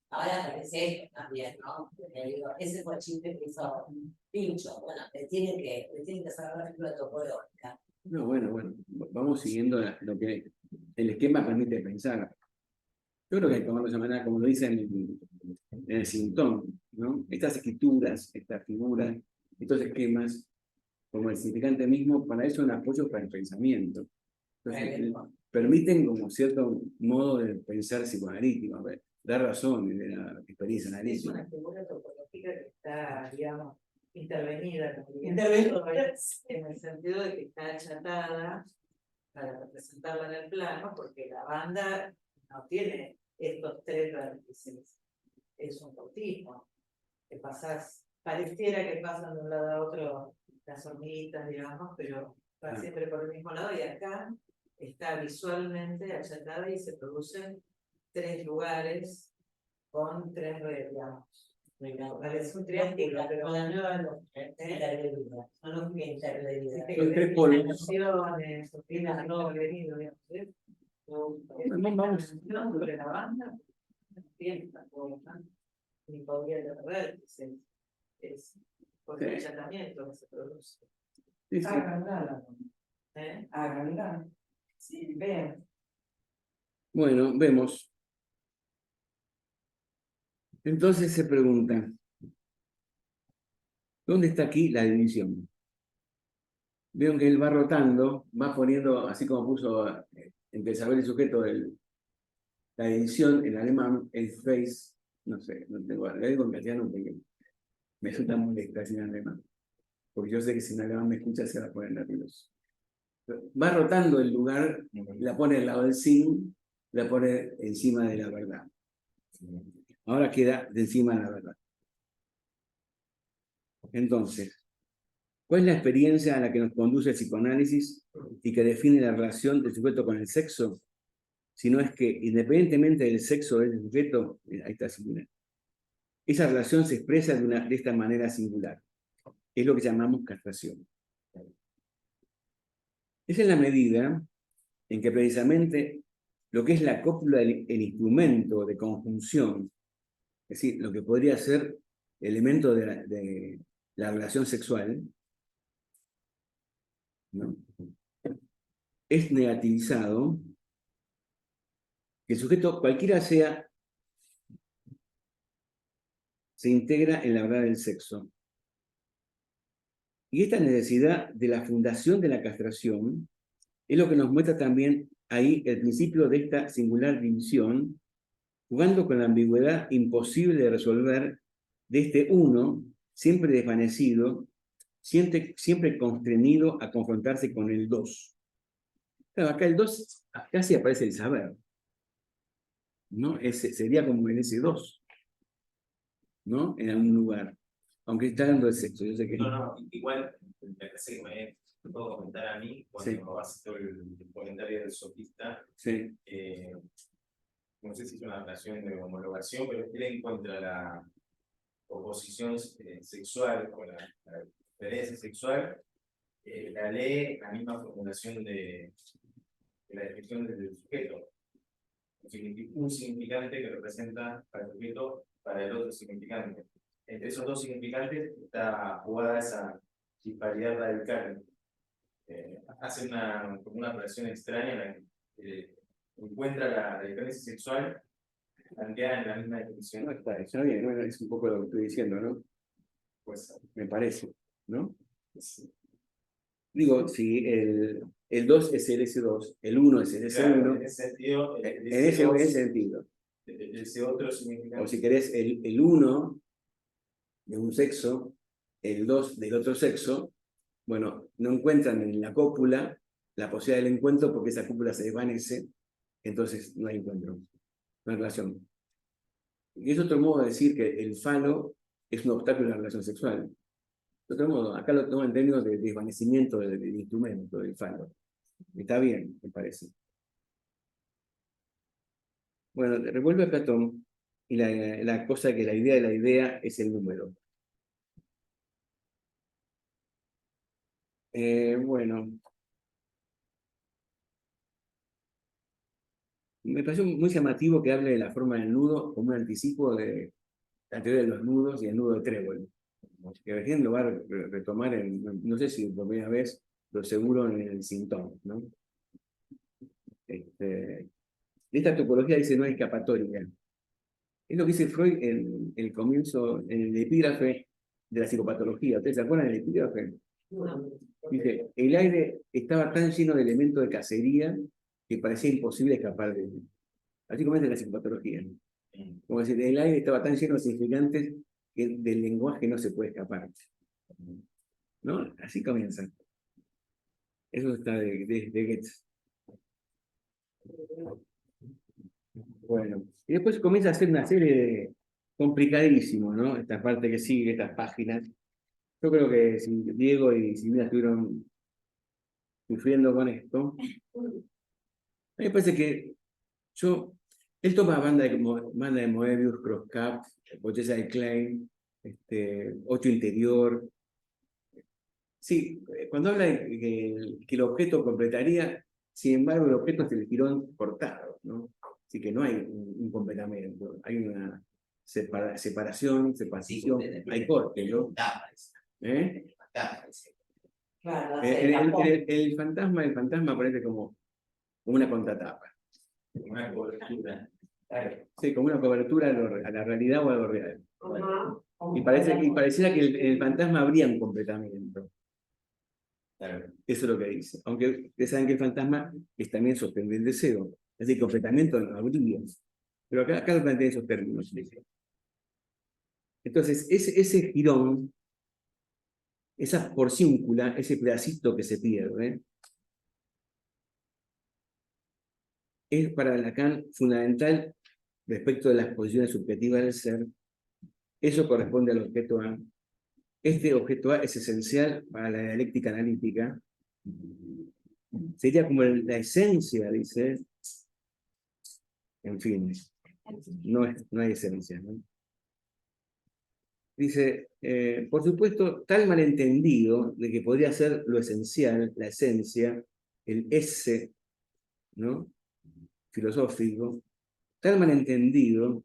ahora aparece esto también, ¿no? Le digo, ese fue el chiste que hizo Pincho, bueno, le tiene que sacar la figura topológica.
No, bueno, vamos siguiendo lo que el esquema permite pensar. Yo creo que hay que tomarlo de esa manera, como lo dicen en el Sintón, ¿no? Estas escrituras, estas figuras, estos esquemas, como el significante mismo, para eso son apoyos para el pensamiento. Entonces, permiten como cierto modo de pensar psicoanalítico, dar razón de la experiencia
Es
analítica.
una figura topológica que está, digamos, intervenida en el sentido de que está achatada para representarla en el plano, porque la banda no tiene estos tres vértices, es un bautismo, que pasas, pareciera que pasan de un lado a otro las hormiguitas, digamos, pero va siempre por el mismo lado, y acá está visualmente achatada y se producen tres lugares con tres redes, digamos. Parece un triángulo, pero
con la nueva intervenida, no lógica intervenida.
Los tres polos.
Opina no venido, digamos.
Vamos.
Sobre la banda, no tiene tampoco, ni podría perder, es por el achatamiento que se produce.
Sí, sí.
Háganla. Háganla. Sí, vean.
Bueno, vemos. Entonces se pregunta, ¿dónde está aquí la división? Veo que él va rotando, va poniendo, así como puso entre saber y sujeto la edición en alemán, el face, no sé, no tengo, lo digo en castellano porque me resulta muy difícil en alemán, porque yo sé que si en alemán me escucha se va a poner nervioso. Va rotando el lugar, la pone al lado del sin, la pone encima de la verdad. Ahora queda de encima de la verdad. Entonces, ¿cuál es la experiencia a la que nos conduce el psicoanálisis y que define la relación del sujeto con el sexo? Si no es que, independientemente del sexo del sujeto, ahí está singular, esa relación se expresa de esta manera singular. Es lo que llamamos castración. Es en la medida en que precisamente lo que es la cópula, el instrumento de conjunción, es decir, lo que podría ser elemento de la relación sexual, ¿no? Es negativizado, que el sujeto, cualquiera sea, se integra en la verdad del sexo. Y esta necesidad de la fundación de la castración es lo que nos muestra también ahí el principio de esta singular división, jugando con la ambigüedad imposible de resolver de este uno, siempre desvanecido, siempre constreñido a confrontarse con el dos. Claro, acá el dos casi aparece el saber, ¿no? Sería como en ese dos, ¿no? En algún lugar. Aunque está dando el sexo, yo sé que...
No, igual, me parece que me puedo comentar a mí, cuando hace todo el comentario del sofista,
Sí.
No sé si es una relación de homologación, pero él encuentra la oposición sexual con la diferencia sexual, la lee la misma formulación de la descripción del sujeto. Un significante que representa para el sujeto, para el otro significante. Entre esos dos significantes está jugada esa disparidad radical. Hace una relación extraña en la que encuentra la diferencia sexual planteada en la misma definición.
No está bien, bueno, es un poco lo que estoy diciendo, ¿no? Pues me parece, ¿no? Sí. Digo, si el 2 es el S2, el 1 es el S1,
claro, en ese sentido,
en ese sentido.
Ese otro significante.
O si querés, el 1 de un sexo, el 2 del otro sexo, bueno, no encuentran en la cópula la posibilidad del encuentro porque esa cópula se desvanece entonces no hay encuentro, no hay relación. Y es otro modo de decir que el falo es un obstáculo en la relación sexual. De otro modo, acá lo tomo en términos de desvanecimiento del instrumento, del falo. Está bien, me parece. Bueno, revuelve a Platón y la cosa que la idea de la idea es el número. Bueno, me pareció muy llamativo que hable de la forma del nudo como un anticipo de la teoría de los nudos y el nudo de Trébol. Que recién lo va a retomar, no sé si por primera vez, lo seguro en el Sintón, ¿no? Esta topología dice no hay escapatoria. Es lo que dice Freud en el comienzo, en el epígrafe de la psicopatología. ¿Ustedes se acuerdan del epígrafe? Dice, el aire estaba tan lleno de elementos de cacería que parecía imposible escapar de él. Así comienza la psicopatología. Como decir, el aire estaba tan lleno de significantes que del lenguaje no se puede escapar. ¿No? Así comienza. Eso está de Goethe. Bueno, y después comienza a hacer una serie de complicadísimo, ¿no? Esta parte que sigue, estas páginas. Yo creo que si Diego y Silvina estuvieron sufriendo con esto, a mí me parece que él toma banda de Moebius, Crosscut, Pochesa de Klein, 8 interior. Sí, cuando habla de que el objeto completaría, sin embargo, el objeto es el tirón cortado, ¿no? Así que no hay un completamiento, hay una separación, hay corte, ¿no? ¿Eh?
Claro,
El fantasma aparece como una contratapa.
Una cobertura.
Sí, como una cobertura a la realidad o a lo real.
ajá.
Y pareciera que el fantasma habría un completamiento.
Claro.
Eso es lo que dice. Aunque ustedes saben que el fantasma es también sostener el deseo. Es decir, completamiento no habría. Pero acá lo plantea esos términos. Entonces, ese jirón, esa porcíncula, ese pedacito que se pierde, es para Lacan fundamental respecto de las posiciones subjetivas del ser. Eso corresponde al objeto A. Este objeto A es esencial para la dialéctica analítica. Sería como la esencia, dice. En fin, no hay esencia, ¿no? Dice, por supuesto, tal malentendido de que podría ser lo esencial, la esencia, el ese, ¿no? Filosófico, tal malentendido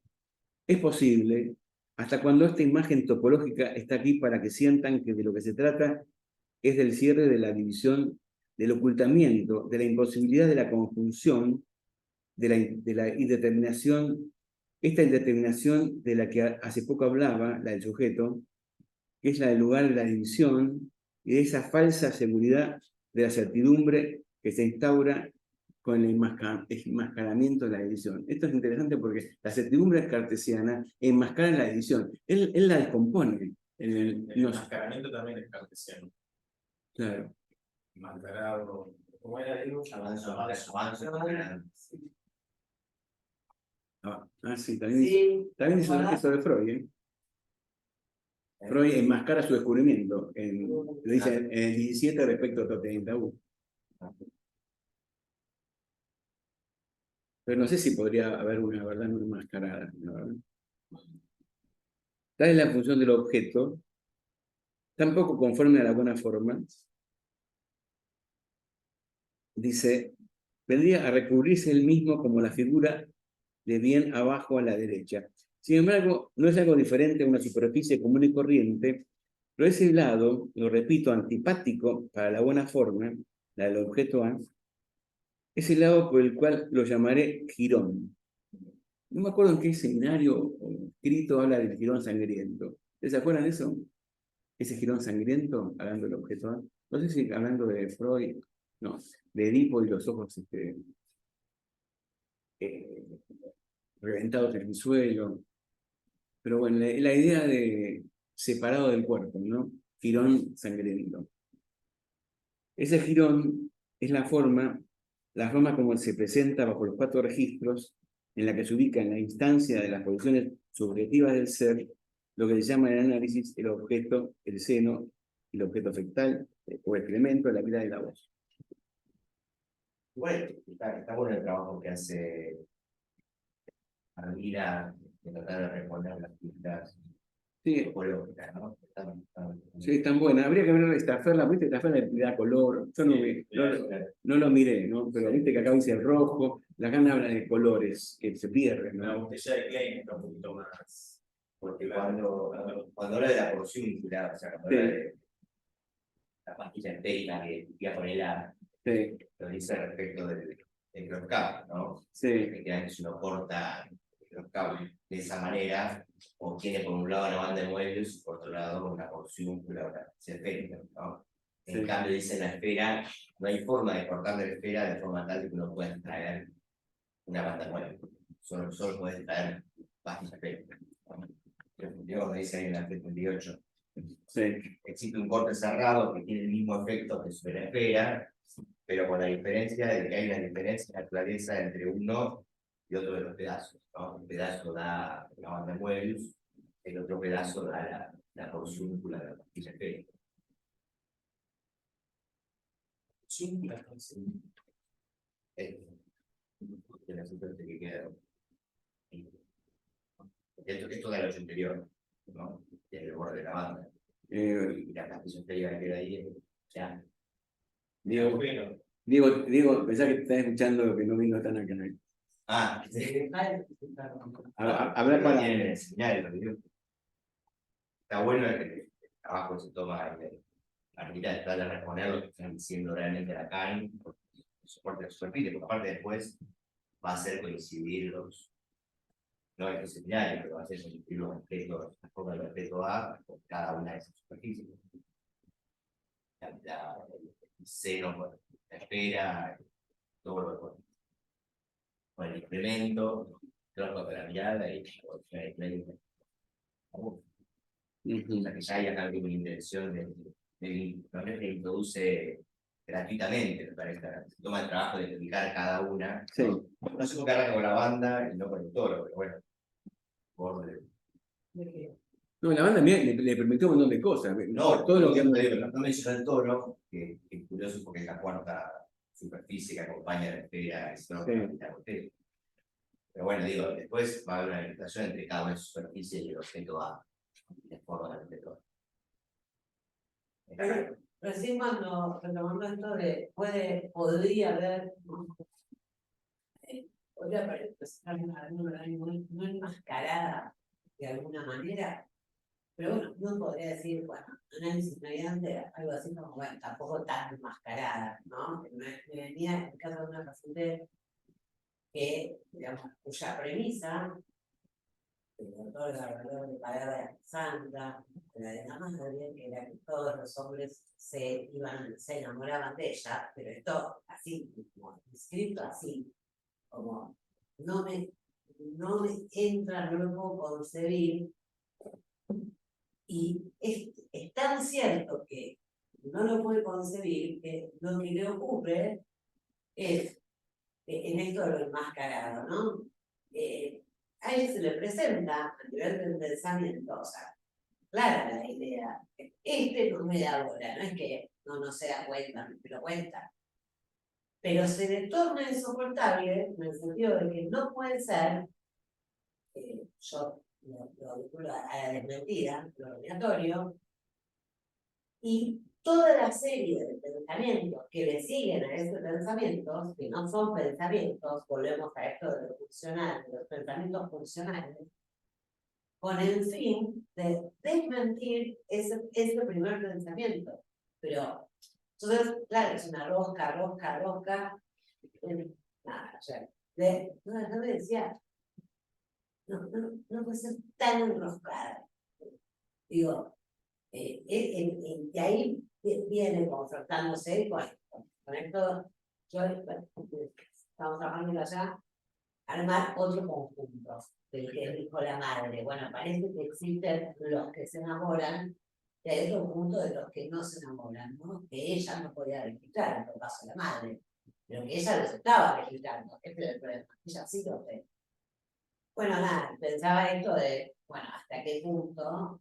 es posible hasta cuando esta imagen topológica está aquí para que sientan que de lo que se trata es del cierre de la división, del ocultamiento, de la imposibilidad de la conjunción, de la indeterminación, esta indeterminación de la que hace poco hablaba, la del sujeto, que es la del lugar de la división y de esa falsa seguridad de la certidumbre que se instaura con el enmascaramiento de la división. Esto es interesante porque la certidumbre es cartesiana e enmascara la división. Él la descompone.
El enmascaramiento también es cartesiano.
Claro.
Enmascarado. ¿Cómo era, digo?
Sí, también hizo eso de Freud, ¿eh? Freud enmascara su descubrimiento, lo dice en el 17 respecto a Totem Tabú. Pero no sé si podría haber una verdad no enmascarada, ¿no? Tal es la función del objeto, tampoco conforme a la buena forma, dice, vendría a recubrirse él mismo como la figura de bien abajo a la derecha. Sin embargo, no es algo diferente a una superficie común y corriente, pero ese lado, lo repito, antipático para la buena forma, la del objeto A, es el lado por el cual lo llamaré jirón. No me acuerdo en qué seminario o escrito habla del jirón sangriento. ¿Ustedes se acuerdan de eso? Ese jirón sangriento, hablando del objeto A. No sé si hablando de Freud, no, de Edipo y los ojos reventados en el suelo. Pero bueno, la idea de separado del cuerpo, ¿no? Jirón sangriento. Ese jirón es la forma la forma como se presenta bajo los 4 registros, en la que se ubica en la instancia de las posiciones subjetivas del ser, lo que se llama en el análisis el objeto, el seno, el objeto afectal o el elemento de la vida y la voz.
Bueno, está bueno el trabajo que hace Ardila de tratar de responder las pistas
Sí,
ecológicas, ¿no?
sí, están buenas. Habría que ver Estaferla, ¿viste? Estaferla le da color. Yo no lo miré, ¿no? Pero viste que acá dice el rojo, la gana habla de colores que se pierden,
La
¿no?
botella de Klein está un poquito más.
Porque cuando habla de la porción vinculada, o sea, cuando habla de la pastilla entérica que voy a poner
Sí,
lo dice respecto del crosscut, ¿no?
sí,
Efectivamente, si uno corta el crosscut de esa manera, obtiene por un lado una banda de muebles y por otro lado una porciúncula, una esférica, ¿no? En
Sí.
cambio, dice en la esfera, no hay forma de cortar de la esfera de forma tal que uno pueda extraer una banda de muebles. Solo puede extraer pastillas esféricas. Digo, me dice ahí en la 38.
sí.
Existe un corte cerrado que tiene el mismo efecto que sobre la esfera, pero con la diferencia de que hay una diferencia en naturaleza entre uno y otro de los pedazos, ¿no? Un pedazo da la banda de Möbius, el otro pedazo da la porciúncula de la pastilla esférica. El asunto este que queda. Esto da el hoyo interior, ¿no? Desde el borde de la banda. Y la pastilla esférica que queda ahí, ya.
Diego, pensá que te estás escuchando lo que no vino tan acá.
Ah,
Hablar para.
tienen en el seminario, está bueno el trabajo que se toma en el artista de tratar de responder lo que están diciendo realmente la CAN, soporte de superficie, porque aparte después va a hacer coincidir no el seminario, pero va a hacer coincidir los objetos, la forma del objeto A con cada una de esas superficies. El seno, la esfera, todo lo demás. Con el incremento, tronco de la mirada y el incremento. O sea, que ya hay acá una intención de introduce gratuitamente, me parece. Se toma el trabajo de explicar cada una.
Sí.
No sé por qué arranca con la banda y no con el toro, pero bueno.
No, la banda le permitió un montón de cosas.
No,
todo lo que
no mencionó el toro, que es curioso porque es la cuarta superficie que acompaña la esfera, pero bueno, digo, después va a haber una limitación entre cada una de sus superficies y el objeto A, de forma del objeto A.
Recién cuando retomando esto de podría haber, podría presentar una no enmascarada de alguna manera, pero bueno, no podría decir, bueno, análisis mediante algo así como, bueno, tampoco tan enmascarada, ¿no? Me venía en el caso de una paciente que, digamos, cuya premisa, el autor de valor de palabra de Sandra, la de la madre, que era que todos los hombres se enamoraban de ella, pero esto así, como escrito así, como no me entra, no lo puedo concebir, y es tan cierto que no lo puede concebir que lo que le ocurre es, en esto de lo enmascarado, ¿no? A ella se le presenta a nivel del pensamiento, o sea, clara la idea, no me da bola, no es que no se da cuenta, no me lo cuenta, pero se le torna insoportable en el sentido de que no puede ser, yo lo vinculo a la desmentida, lo obligatorio, y toda la serie de pensamientos que le siguen a esos pensamientos, que no son pensamientos, volvemos a esto de lo funcional, de los pensamientos funcionales, con el fin de desmentir ese primer pensamiento. Pero, entonces, claro, es una rosca, nada, o sea, no me decía, no puede ser tan enroscada. Digo, de ahí viene confrontándose con esto, estamos trabajando allá, armar otro conjunto, del que dijo la madre. Bueno, parece que existen los que se enamoran, y hay otro conjunto de los que no se enamoran, ¿no? Que ella no podía explicar, en todo caso la madre. pero que ella los estaba registrando. Este es el problema. Ella sí lo ve. Bueno, nada, pensaba esto de, bueno, hasta qué punto,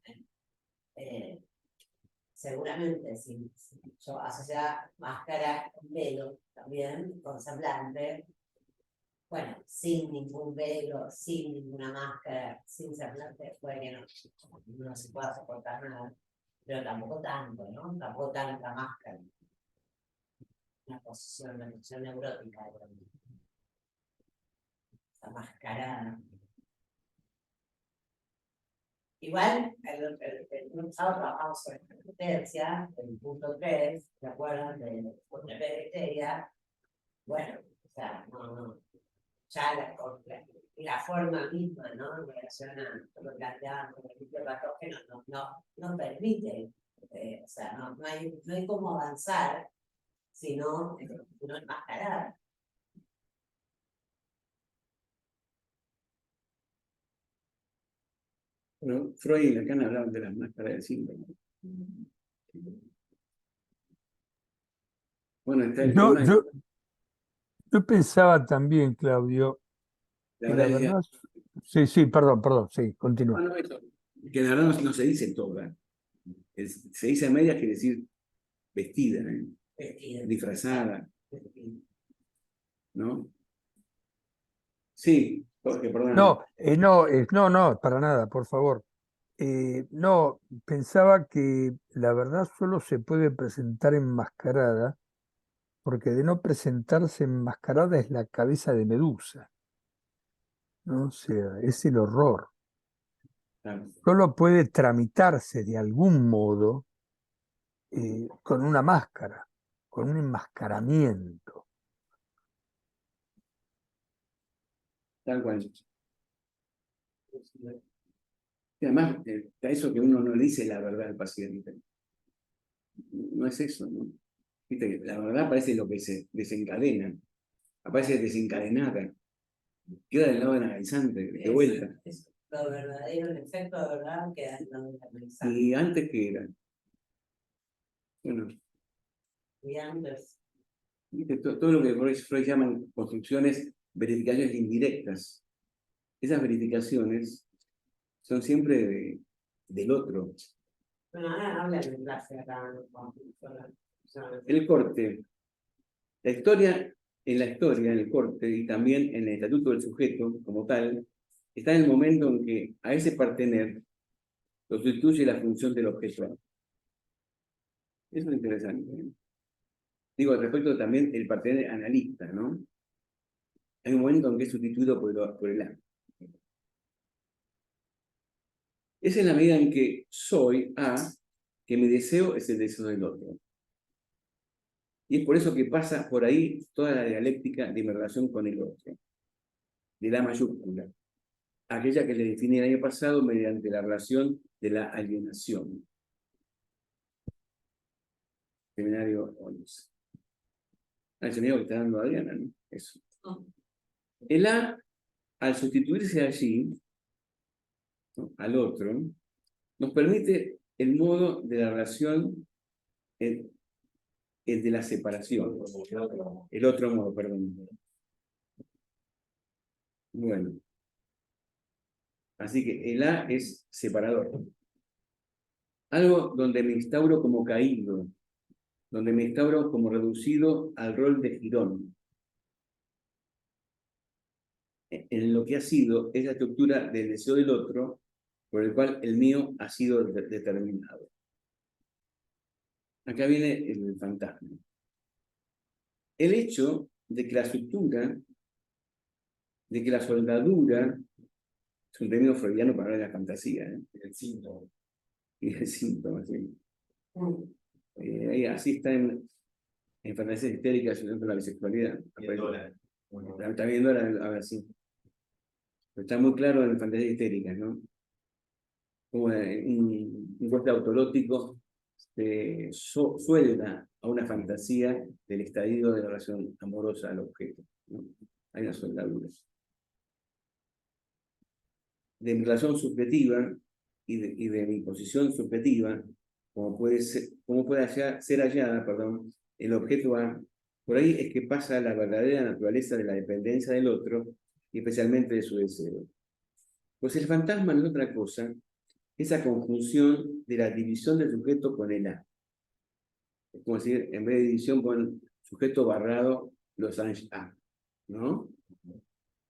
seguramente, si yo asociaba máscara con velo también, con semblante, bueno, sin ningún velo, sin ninguna máscara, sin semblante, puede que no se pueda soportar nada, pero tampoco tanto, ¿no? Tampoco tanta máscara. Una posición neurótica, la mascarada. Igual, el sábado trabajamos sobre la competencia, el punto 3, ¿se acuerdan? De una bacteria. Bueno, o sea, ya la forma misma, ¿no? En relación a lo que planteaban con el tipo de patógeno, no permite, o sea, no hay cómo avanzar, sino enmascarar.
Bueno, Freud y Lacan hablaban de las máscaras del síndrome. Bueno, está el
Yo,
tema.
yo pensaba también, Claudio,
La
que la
verdad
verdad. Sí, perdón, sí, continúa.
bueno, que la verdad no se dice toga. Se dice a medias, quiere decir vestida, disfrazada, ¿no? Sí, Jorge, perdón.
No, para nada, por favor. No, pensaba que la verdad solo se puede presentar enmascarada, porque de no presentarse enmascarada es la cabeza de Medusa, ¿no? O sea, es el horror.
Claro.
Solo puede tramitarse de algún modo con una máscara, con un enmascaramiento.
Tal cual. Y además, está eso que uno no le dice la verdad al paciente. No es eso, ¿no? Viste que la verdad parece lo que se desencadena, aparece desencadenada, queda del lado del analizante, de vuelta.
Es lo verdadero, el efecto de verdad queda en lo analizante.
Y antes que era. Bueno,
Y antes.
¿viste? Todo lo que Freud llama construcciones, verificaciones indirectas. Esas verificaciones son siempre del otro.
Bueno, ahora habla de clase acá.
El corte. La historia, en el corte y también en el estatuto del sujeto como tal, está en el momento en que a ese partener lo sustituye la función del objeto. Eso es interesante, ¿eh? Digo, al respecto también el partener analista, ¿no? Hay un momento en que es sustituido por el A. Es en la medida en que soy A, que mi deseo es el deseo del otro. Y es por eso que pasa por ahí toda la dialéctica de mi relación con el otro, de la mayúscula, aquella que le definí el año pasado mediante la relación de la alienación. Seminario 11. El seminario que está dando Adriana, ¿no? Eso. El A, al sustituirse allí, ¿no? Al otro, nos permite el modo de la relación, el de la separación. El otro modo, perdón. Bueno. Así que el A es separador. Algo donde me instauro como caído, donde me instauro como reducido al rol de jirón. En lo que ha sido esa estructura del deseo del otro, por el cual el mío ha sido determinado. Acá viene el fantasma. El hecho de que la estructura, de que la soldadura, es un término freudiano para hablar de la fantasía, el síntoma. Y el síntoma, sí. Así está en fantasías histéricas y dentro de la bisexualidad. Está viendo ahora sí. Está muy claro en fantasías histéricas, ¿no? Como un corte autorótico suelda a una fantasía del estadio de la relación amorosa al objeto, ¿no? Hay una soldadura. De mi relación subjetiva y de mi posición subjetiva, como puede ser hallada, el objeto A Por ahí es que pasa la verdadera naturaleza de la dependencia del otro y especialmente de su deseo. Pues el fantasma no es otra cosa que esa conjunción de la división del sujeto con el A. Es como decir, en vez de división con sujeto barrado, los A, ¿no?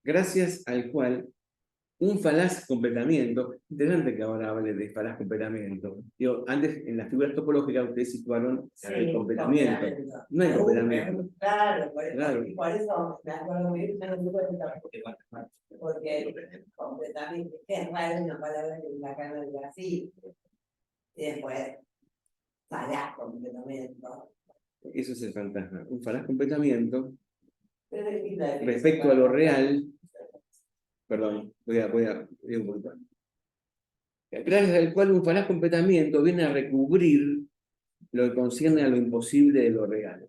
Gracias al cual un falaz completamiento, interesante que ahora hable de falaz completamiento. Digo, antes en las figuras topológicas ustedes situaron el completamiento. No hay completamiento.
Claro,
Claro.
por eso me acuerdo muy bien, no me cuenta, porque completamente, es raro una palabra que la cara de así, y después, falaz completamiento.
Eso es el fantasma. Un falaz completamiento
Pero es linda definición
respecto a lo real. Perdón, voy a un poquito. Gracias al cual un falaz completamiento viene a recubrir lo que concierne a lo imposible de lo real.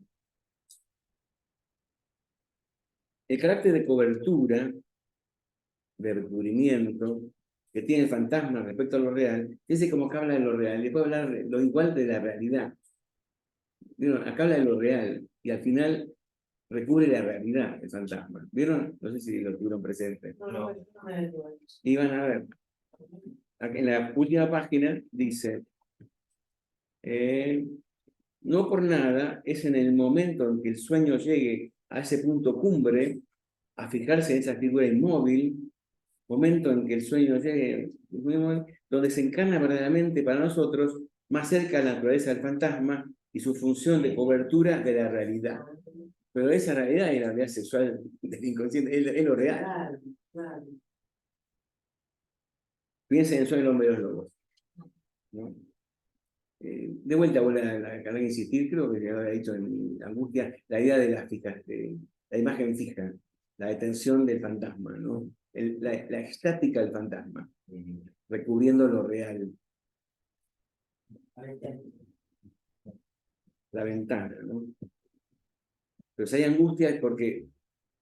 El carácter de cobertura, de recubrimiento, que tiene el fantasma respecto a lo real, es como que habla de lo real, y después hablar de lo igual de la realidad. ¿Vieron? Acá habla de lo real, y al final recubre la realidad el fantasma. ¿Vieron? No sé si lo tuvieron presente.
No me detuve.
Y van a ver. En la última página dice, no por nada es en el momento en que el sueño llegue a ese punto cumbre, a fijarse en esa figura inmóvil, momento en que el sueño llegue, donde se encarna verdaderamente para nosotros más cerca de la naturaleza del fantasma y su función de cobertura de la realidad. Pero esa realidad es la realidad sexual del inconsciente, es lo real.
Claro, claro.
Piensen en el sueño del hombre de los lobos, ¿no? De vuelta, voy a insistir, creo que ya había dicho en Angustia, la idea de la imagen fija, la detención del fantasma, ¿no? La estática del fantasma, recubriendo lo real. La ventana, ¿no? Pero si hay angustia es porque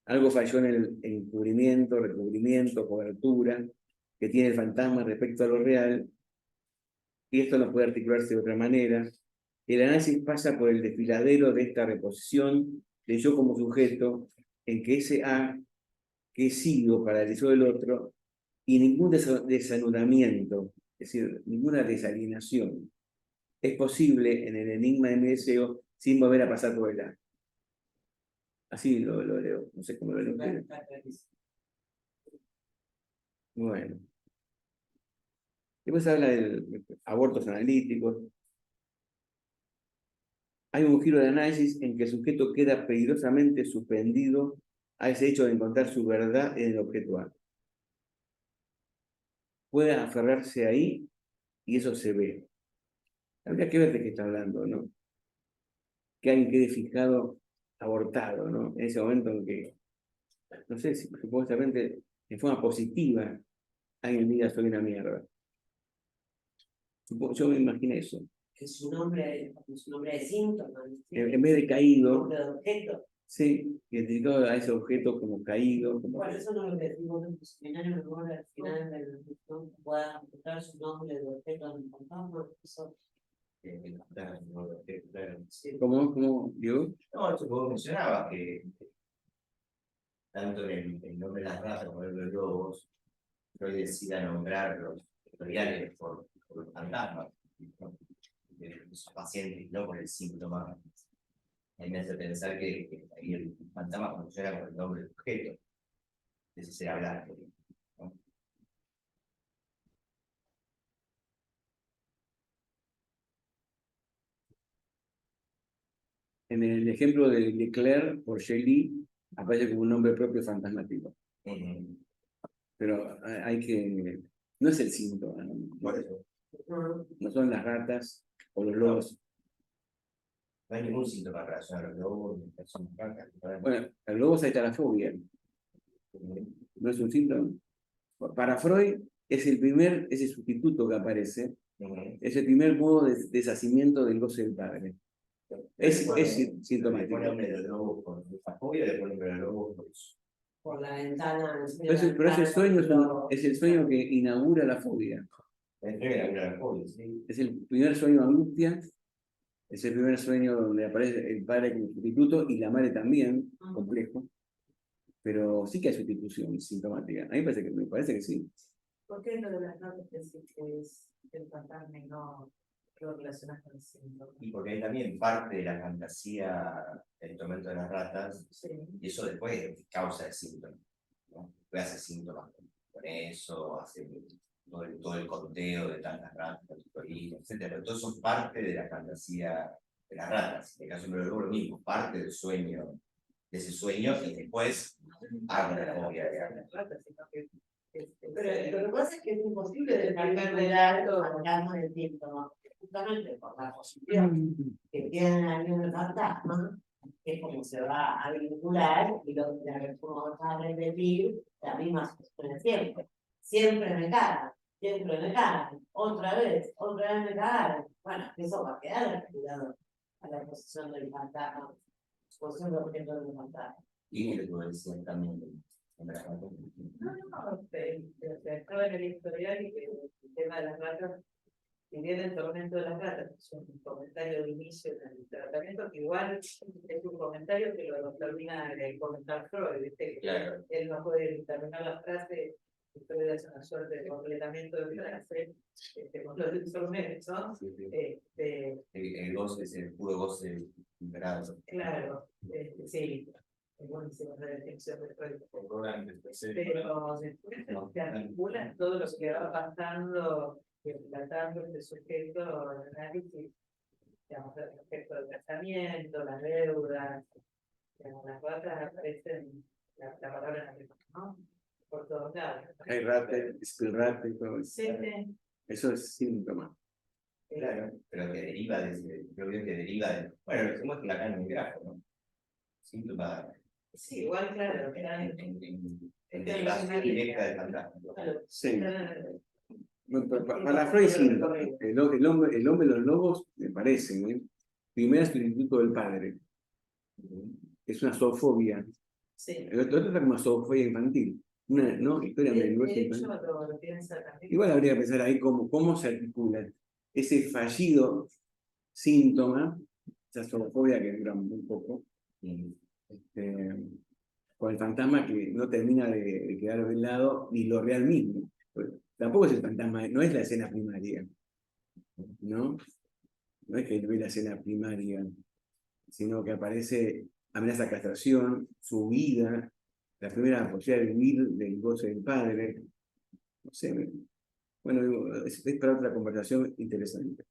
algo falló en el encubrimiento, recubrimiento, cobertura que tiene el fantasma respecto a lo real, y esto no puede articularse de otra manera. El análisis pasa por el desfiladero de esta reposición de yo como sujeto, en que ese A que he sido para el deseo del otro, y ningún desanudamiento, es decir, ninguna desalienación, es posible en el enigma de mi deseo sin volver a pasar por el A. Así lo leo, no sé cómo lo leo. Bueno. Después habla de abortos analíticos. Hay un giro de análisis en que el sujeto queda peligrosamente suspendido a ese hecho de encontrar su verdad en el objeto A. Puede aferrarse ahí y eso se ve. Habría que ver de qué está hablando, ¿no? Que alguien quede fijado, abortado, ¿no? En ese momento en que, no sé si supuestamente de forma positiva alguien diga soy una mierda. Yo me imaginé eso.
Que su nombre de síntoma.
En vez de caído,
Nombre de objeto.
sí, identificado a ese objeto como caído. Como...
Por eso no lo que decimos en el seminario, mejor al final del no pueda encontrar su nombre de objeto en el fantasma. Eso.
¿Cómo, Diego?
No, eso como mencionaba, que tanto en el nombre de las razas como en los lobos, Freud decida nombrar los vectoriales por los fantasmas, de los pacientes, no por el síntoma. A mí me hace pensar que ahí el fantasma funciona con el nombre del objeto. Ese será blanco, ¿no?
En el ejemplo de Leclerc por Shelley aparece como un nombre propio fantasmático. Pero hay que... No es el síntoma, ¿no?
Por eso.
No son las ratas o los lobos.
No hay ningún síntoma relacionado a los lobos, ni personas blancas.
Bueno, el lobo es atalafobia. No es un síntoma. Para Freud es ese sustituto que aparece, es el primer modo de deshacimiento del goce del padre. Es sintomático.
Le pone nombre de los lobos por esa fobia, le pone nombre de los lobos por eso.
Por la ventana.
Pero ese sueño es el sueño que inaugura la fobia.
La entrega de la fobia, ¿sí?
Es el primer sueño de angustia Es el primer sueño donde aparece el padre como sustituto y la madre también, complejo. Pero sí que hay sustitución sintomática. A mí me parece que sí.
¿Por qué lo de las notas decís que es el fantasma y no lo relacionas con el síntoma?
Y porque hay también parte de la fantasía del tormento de las ratas,
Sí.
y eso después causa el síntoma, ¿no? Después hace síntomas con eso, hace todo el conteo de tantas ratas, etcétera. Pero todo eso es parte de la fantasía de las ratas. En el caso de lo mismo, parte del sueño, de ese sueño, y después hago la fobia de
las ratas, sino que
Pero lo que pasa es que es imposible desarrollar los fantasmas del síntoma, justamente por la posición que tienen ahí en el fantasma, es como se va a vincular y lo que vamos a repetir la misma situación siempre. Siempre me cagan, otra vez me cagaron. Bueno, eso va a quedar cuidado a la posición del fantasma, posición del objeto del fantasma.
Y lo que decían también en la
estaba en el historial y que el tema de las ratas, si bien el tormento de las ratas es un comentario de inicio en el tratamiento, que igual es un comentario que lo termina de comentar Freud, ¿viste?
Claro.
Él no puede terminar la frase, Freud hace una suerte de completamiento de frase, con los instrumentos, ¿no?
El goce, ese puro goce liberado.
Claro, sí. Es buenísima la definición de Freud. Pero después se articula todo lo que va pasando, tratando este sujeto en análisis, digamos, respecto del tratamiento, las deudas, digamos, las ratas aparecen, la palabra en alemán, ¿no? Por todos lados.
Hay rate, espilrate y todo eso.
Sí, sí.
Eso es síntoma.
Claro, pero que deriva de ese, yo creo que deriva de, bueno, lo que se muestra acá en el grafo, ¿no? Síntoma.
Sí, igual, claro,
En derivación directa del fantasma.
Sí. Para Freud sí, el hombre de los lobos, me parece, ¿eh? Primero es el instituto del padre. Es una zoofobia.
Sí.
El otro está como una zoofobia infantil. Una, ¿no? Historia de
hecho, lo piensa también.
Igual habría que pensar ahí cómo se articula ese fallido síntoma, esa zoofobia que dura muy poco, con el fantasma que no termina de quedar velado, ni lo real mismo. Pues, tampoco es el fantasma, no es la escena primaria, ¿no? No es que no es la escena primaria, sino que aparece amenaza castración, su vida, la primera posibilidad de huir del goce del padre. No sé, bueno, es para otra conversación interesante.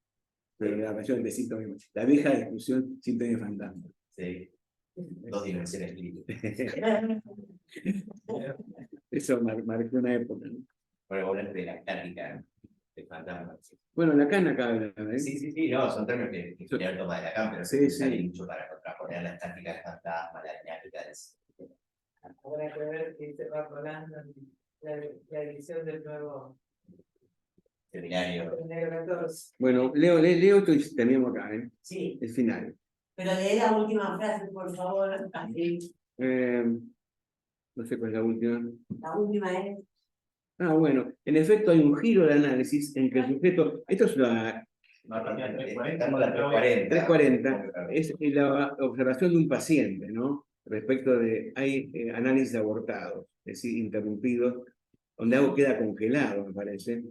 Pero la relación de síntomas, la vieja discusión síntoma y fantasma.
Sí. Dos dimensiones líquidas.
Eso marcó una época, ¿no?
Bueno, hablar de la estática del fantasma.
Bueno, Lacan acaba de hablar, ¿eh?
Sí, no, son términos que Julián toma de Lacan, pero
Sí,
se
sí.
mucho para contraponer la estática del fantasma, la dinámica del
Habrá que ver si se va rolando la edición del nuevo
seminario.
Negro 14.
Bueno, leo esto y terminamos acá, ¿eh?
Sí,
El final.
pero lee la última frase, por favor. Así.
No sé cuál es la última.
La última es.
Bueno, en efecto hay un giro de análisis en que el sujeto, esto es la 340, es la observación de un paciente, ¿no? Respecto de, hay análisis abortados, es decir, interrumpidos, donde algo queda congelado, me parece.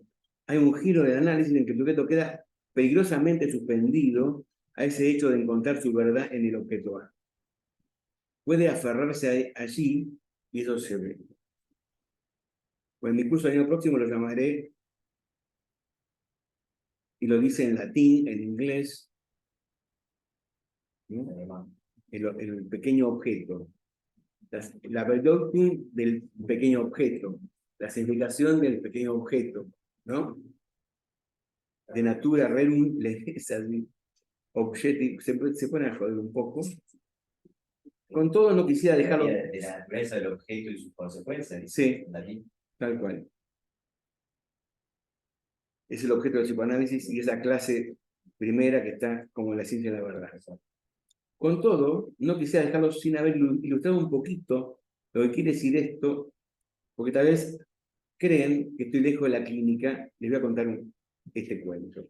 Hay un giro de análisis en que el sujeto queda peligrosamente suspendido a ese hecho de encontrar su verdad en el objeto A. Puede aferrarse allí y eso se ve. Pues en mi curso del año próximo lo llamaré, y lo dice en latín, en inglés, ¿no? El pequeño objeto. La Bedeutung del pequeño objeto. La significación del pequeño objeto, ¿no? De natura rerum legis objecti, se pone a joder un poco. Con todo no quisiera dejarlo.
De la naturaleza del objeto y sus consecuencias.
Sí,
en latín.
tal cual. Es el objeto del psicoanálisis y esa clase primera que está como en la ciencia de la verdad. Con todo, no quisiera dejarlo sin haber ilustrado un poquito lo que quiere decir esto, porque tal vez creen que estoy lejos de la clínica. Les voy a contar este cuento.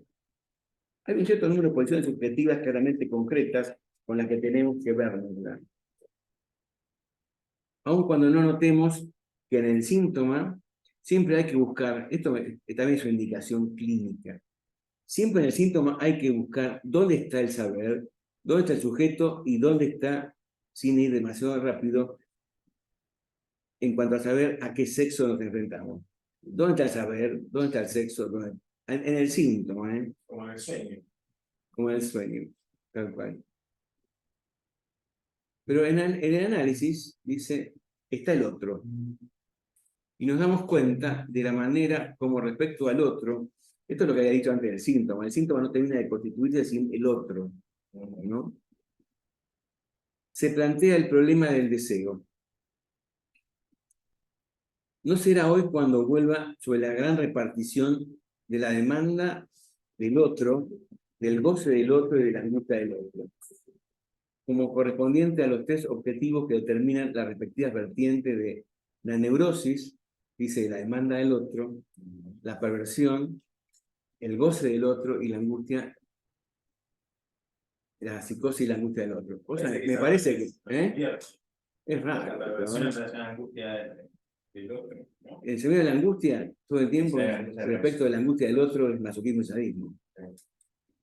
Hay un cierto número de posiciones subjetivas claramente concretas con las que tenemos que vernos. Aun cuando no notemos que en el síntoma siempre hay que buscar, esto también es una indicación clínica, siempre en el síntoma hay que buscar dónde está el saber, dónde está el sujeto y dónde está, sin ir demasiado rápido, en cuanto a saber a qué sexo nos enfrentamos. ¿Dónde está el saber? ¿Dónde está el sexo? En el síntoma, ¿eh?
Como en el sueño.
Como en el sueño, tal cual. Pero en el análisis dice, está el otro. Y nos damos cuenta de la manera como respecto al otro, esto es lo que había dicho antes del síntoma, el síntoma no termina de constituirse sin el otro, ¿no? Se plantea el problema del deseo. ¿No será hoy cuando vuelva sobre la gran repartición de la demanda del otro, del goce del otro y de la angustia del otro, como correspondiente a los tres objetivos que determinan las respectivas vertientes de la neurosis, dice la demanda del otro, la perversión, el goce del otro y la angustia, la psicosis y la angustia del otro? O sea, me parece que es
La
raro.
perversión es la angustia del otro, ¿no?
El sentido de la angustia, todo el tiempo,
Sí,
respecto de la angustia del otro, es masoquismo y sadismo.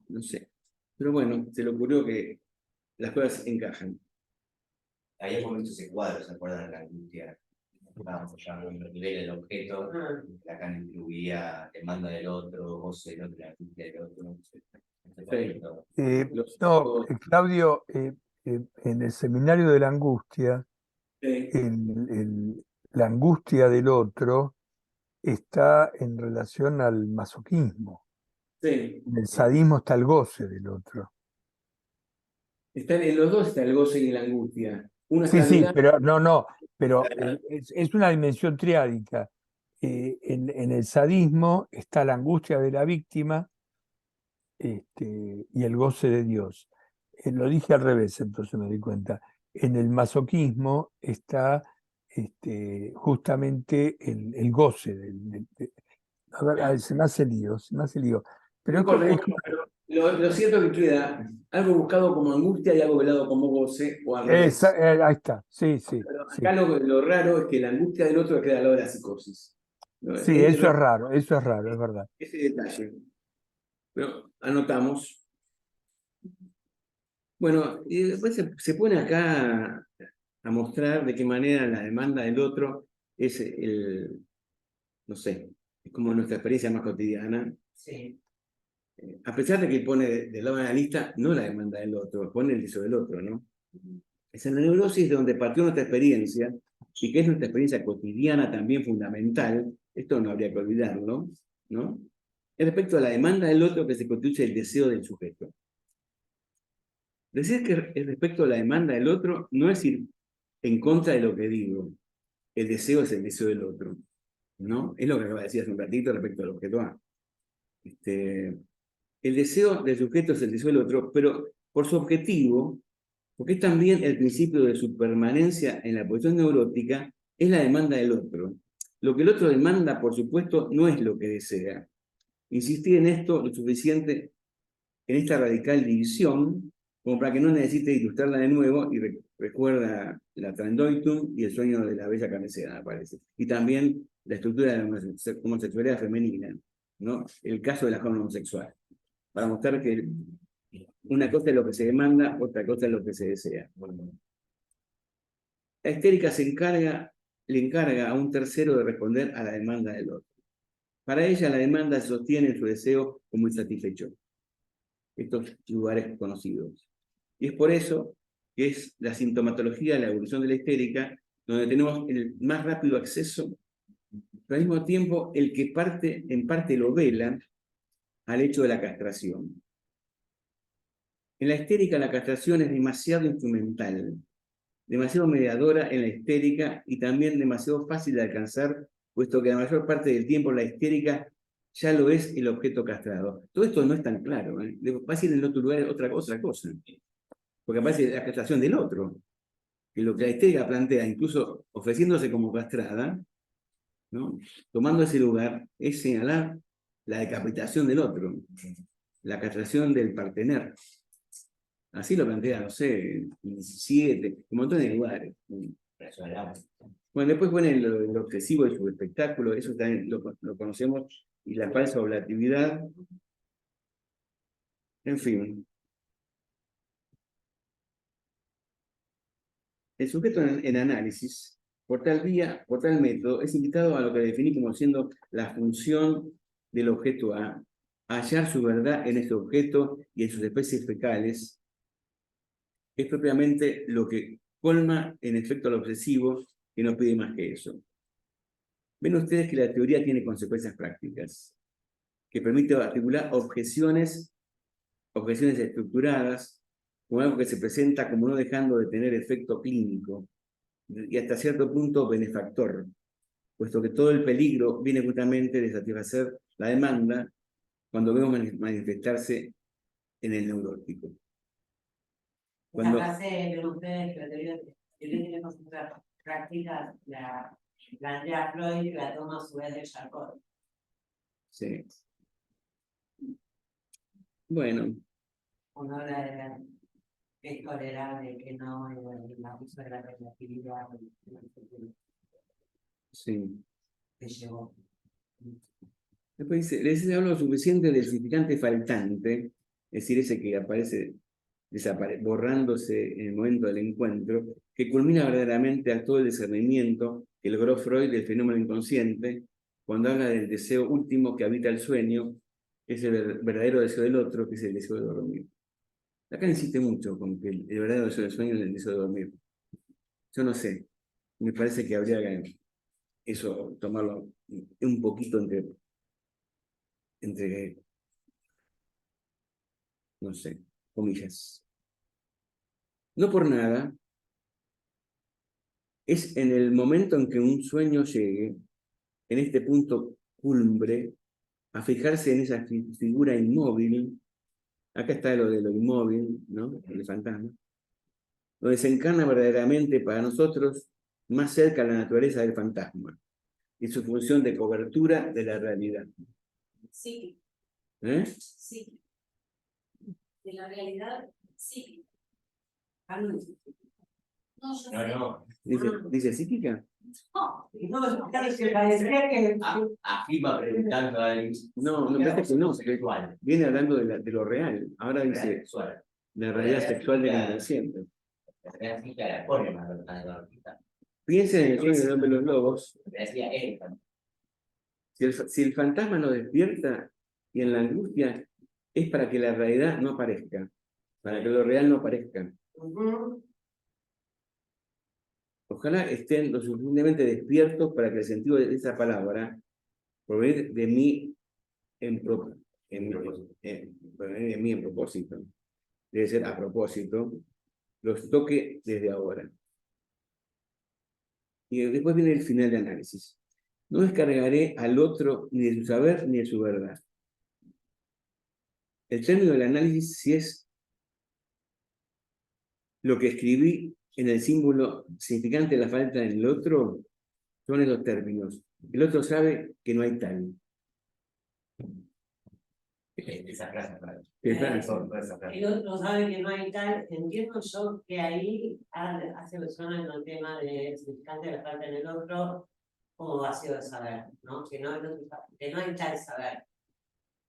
No sé. Pero bueno, se le ocurrió que las cosas encajan.
Ahí hemos visto ese cuadro, ¿se acuerdan de la angustia? Estábamos ya en los niveles del objeto, acá incluía demanda del otro, goce del otro, la angustia del otro.
No, Claudio, en el seminario de la angustia,
Sí.
la angustia del otro está en relación al masoquismo.
Sí.
En el sadismo está el goce del otro.
En los dos está el goce y la angustia. Una
Sí,
está
sí,
ligada-
pero es una dimensión triádica. En el sadismo está la angustia de la víctima y el goce de Dios. Lo dije al revés, entonces me di cuenta. En el masoquismo está justamente el goce. A ver, se me hace lío, se me hace lío. Pero
No importa, lo cierto es que queda algo buscado como angustia y algo velado como goce, o al revés.
ahí está, sí, sí.
Pero
Sí,
acá lo raro es que la angustia del otro queda al lado de la psicosis. ¿No?
sí, eso es raro, es verdad.
Ese detalle. Pero anotamos. Bueno, y después se pone acá a mostrar de qué manera la demanda del otro es no sé, es como nuestra experiencia más cotidiana.
Sí.
A pesar de que pone del lado analista, no la demanda del otro, pone el deseo del otro, ¿no? Es en la neurosis de donde partió nuestra experiencia, y que es nuestra experiencia cotidiana también fundamental, esto no habría que olvidarlo, ¿no? Es respecto a la demanda del otro que se constituye el deseo del sujeto. Decir que es respecto a la demanda del otro no es ir en contra de lo que digo. El deseo es el deseo del otro, ¿no? Es lo que acaba de decir hace un ratito respecto al objeto A. El deseo del sujeto es el deseo del otro, pero por su objetivo, porque es también el principio de su permanencia en la posición neurótica, es la demanda del otro. Lo que el otro demanda, por supuesto, no es lo que desea. Insistir en esto lo suficiente, en esta radical división, como para que no necesite ilustrarla de nuevo y recuerda la Trandoitum y el sueño de la bella cabecera, me parece. Y también la estructura de la homosexualidad femenina, ¿no? El caso de la joven homosexual, para mostrar que una cosa es lo que se demanda, otra cosa es lo que se desea. La histérica le encarga a un tercero de responder a la demanda del otro. Para ella la demanda se sostiene en su deseo como insatisfecho. Estos lugares conocidos. Y es por eso que es la sintomatología de la evolución de la histérica donde tenemos el más rápido acceso, pero al mismo tiempo el que en parte lo vela al hecho de la castración. En la histérica la castración es demasiado instrumental, demasiado mediadora en la histérica y también demasiado fácil de alcanzar, puesto que la mayor parte del tiempo la histérica ya lo es el objeto castrado. Todo esto no es tan claro, ¿eh? Va a ser en otro lugar otra cosa, porque aparece la castración del otro, que lo que la histérica plantea, incluso ofreciéndose como castrada, ¿no? Tomando ese lugar, es señalar la decapitación del otro. la castración del partener. Así lo plantea, no sé, el 17, un montón de lugares. Bueno, después pone el obsesivo de su espectáculo, eso también lo conocemos, y la falsa oblatividad. En fin. El sujeto en análisis, por tal vía, por tal método, es invitado a lo que definí como siendo la función del objeto A hallar su verdad en este objeto y en sus especies fecales, es propiamente lo que colma en efecto al obsesivo, que no pide más que eso. Ven ustedes que la teoría tiene consecuencias prácticas, que permite articular objeciones estructuradas, con algo que se presenta como no dejando de tener efecto clínico, y hasta cierto punto benefactor, puesto que todo el peligro viene justamente de satisfacer la demanda cuando vemos manifestarse en el neurótico.
Esa frase de ustedes que la teoría tiene consecuencias prácticas, la plantea Freud y la toma a su vez de Charcot.
Sí. Bueno.
Uno habla de la que es tolerable, que no, el abuso de la relatividad.
Sí.
Que llegó.
Después dice, les hablo suficiente del significante faltante, es decir, ese que aparece borrándose en el momento del encuentro, que culmina verdaderamente a todo el discernimiento que logró Freud del fenómeno inconsciente, cuando habla del deseo último que habita el sueño, que es el verdadero deseo del otro, que es el deseo de dormir. Acá insiste mucho con que el verdadero deseo del sueño es el deseo de dormir. Yo no sé, me parece que habría que eso tomarlo un poquito entre no sé, comillas. No por nada, es en el momento en que un sueño llegue, en este punto cumbre, a fijarse en esa figura inmóvil, acá está lo de lo inmóvil, ¿no? El fantasma, donde se encarna verdaderamente para nosotros más cerca la naturaleza del fantasma y su función de cobertura de la realidad.
Sí.
¿Eh?
Sí. De la realidad, sí.
No.
¿Dice psíquica?
No, parecía que...
Aquí va preguntando a alguien.
No, me parece que no, porque viene hablando de lo real. Ahora dice la realidad sexual del inconsciente.
La realidad psíquica la pone más lógica.
Piensen en el sueño del hombre de los lobos.
Decía él.
Si el fantasma nos despierta y en la angustia es para que la realidad no aparezca, para que lo real no aparezca. Ojalá estén lo suficientemente despiertos para que el sentido de esa palabra, provenir de mí en propósito, debe ser a propósito, los toque desde ahora. Y después viene el final de análisis. No descargaré al otro ni de su saber ni de su verdad. El término del análisis, si es lo que escribí en el símbolo significante de la falta en el otro, son esos términos. El otro sabe que no hay tal.
Esa frase.
El otro sabe que no hay tal. Entiendo yo que ahí hace mención en el tema de significante de la falta en el otro, como vacío de saber, ¿no? Que no hay tal saber.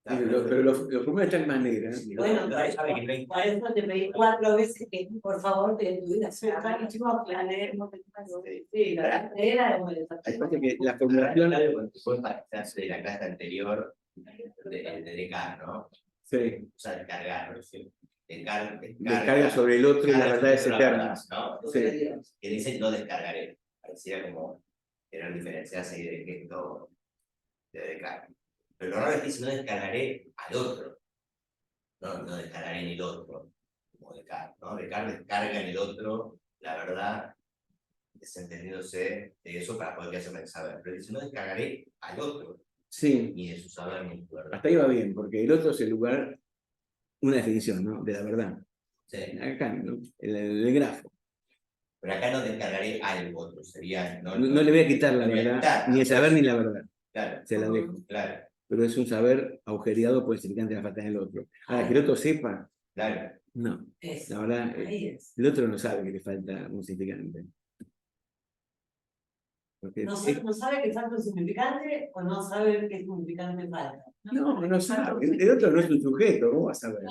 Pero lo formula de tal manera.
Bueno, por eso te pedí 4 veces que por favor te tuvieras el último planeemos. Sí, era
Hay parte que la formulación.
De la clase anterior de Descartes, ¿no?
Sí.
O sea, descargar, ¿no?
Descarga sobre el otro y la verdad es eterna.
¿No?
Sí.
Que dice no descargaré. Parecía como querer diferenciarse ahí del gesto de Descartes. Pero lo raro es que dice no descargaré al otro. No descargaré en el otro. Como Descartes, ¿no? Descartes descarga en el otro la verdad, desentendiéndose de eso para poder hacerme saber. Pero dice no descargaré al otro.
Sí.
Ni de su saber ni de su verdad.
Hasta ahí va bien, porque el otro es el lugar, una definición, ¿no? De la verdad.
Sí.
Acá, ¿no? El grafo.
Pero acá no descargaré al otro, sería...
No le voy a quitar la verdad, ni el saber ni la verdad.
Claro.
Se la dejo.
Claro.
pero es un saber agujereado por el significante de la falta del otro. Ahora, que el otro sepa,
Claro.
no.
Eso,
La verdad,
ahí es.
el otro no sabe que le falta un significante. Porque
No sabe que falta un significante o no sabe qué significante falta.
no sabe. El otro no es un sujeto, ¿cómo va a saber?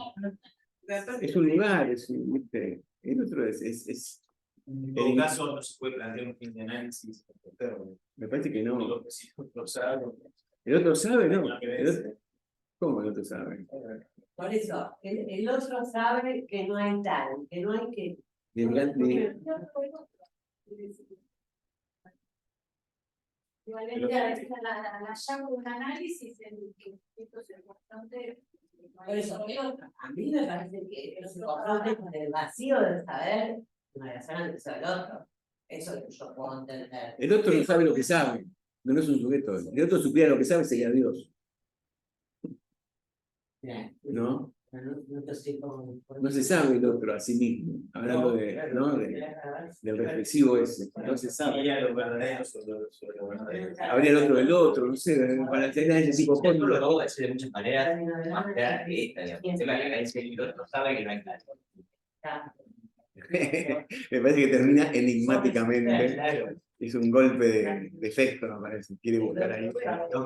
Es un lugar, ¿viste? El otro es
En todo caso, no se puede plantear un fin de análisis externo.
me parece que no.
Lo que sí lo sabe.
El otro sabe, ¿no? ¿Cómo el otro sabe?
Por eso, el otro sabe que no hay tal, que no hay que.
Igualmente a veces al hallazgo de un análisis el que esto es importante.
Por eso, a mí me parece que es importante con el vacío del saber en relación al deseo del otro. Eso es lo que yo puedo entender.
El otro no sabe lo que sabe, no es un sujeto. Si el otro supiera lo que sabe, sería Dios,
Bien.
¿no?
No sé cómo-
No se sabe el otro a sí mismo, hablando del reflexivo ese, no se sabe.
Habría lo verdadero sobre lo verdadero.
Habría el otro del otro, no sé, para tener ese tipo de
Esto lo
cosas.
puedo decir de muchas maneras, más clara que esta, digamos. El tema de la carencia del otro sabe que no hay tal.
Me parece que termina enigmáticamente.
Claro.
Es un golpe de efecto, me parece. Quiere buscar ahí.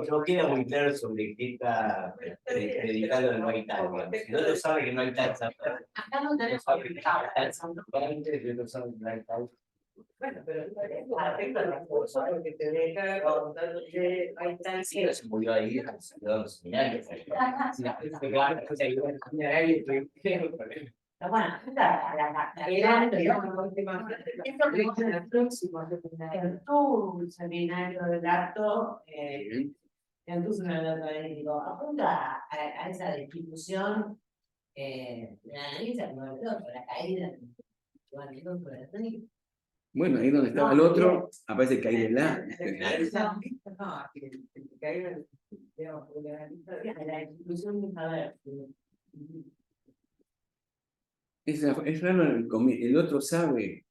No queda muy claro sobre qué está predicando el no hay tal. Digamos. Si el otro sabe que no hay tal,
Acá no tenemos
sabe que no hay tal, el otro sabe que no hay tal.
Bueno, pero afecta a las cosas, porque te deja contándote, hay tal
Sí, se murió ahí, se quedó en los seminarios. Si la gente se quedaba en la cosa y iba a seminario, y
bueno, en tu seminario del acto, en tu seminario académico, apunta a esa distribución de la analista como el otro, la caída del otro,
Bueno, ahí donde estaba el otro, aparece caída en la.
la distribución de saber.
Es raro el otro sabe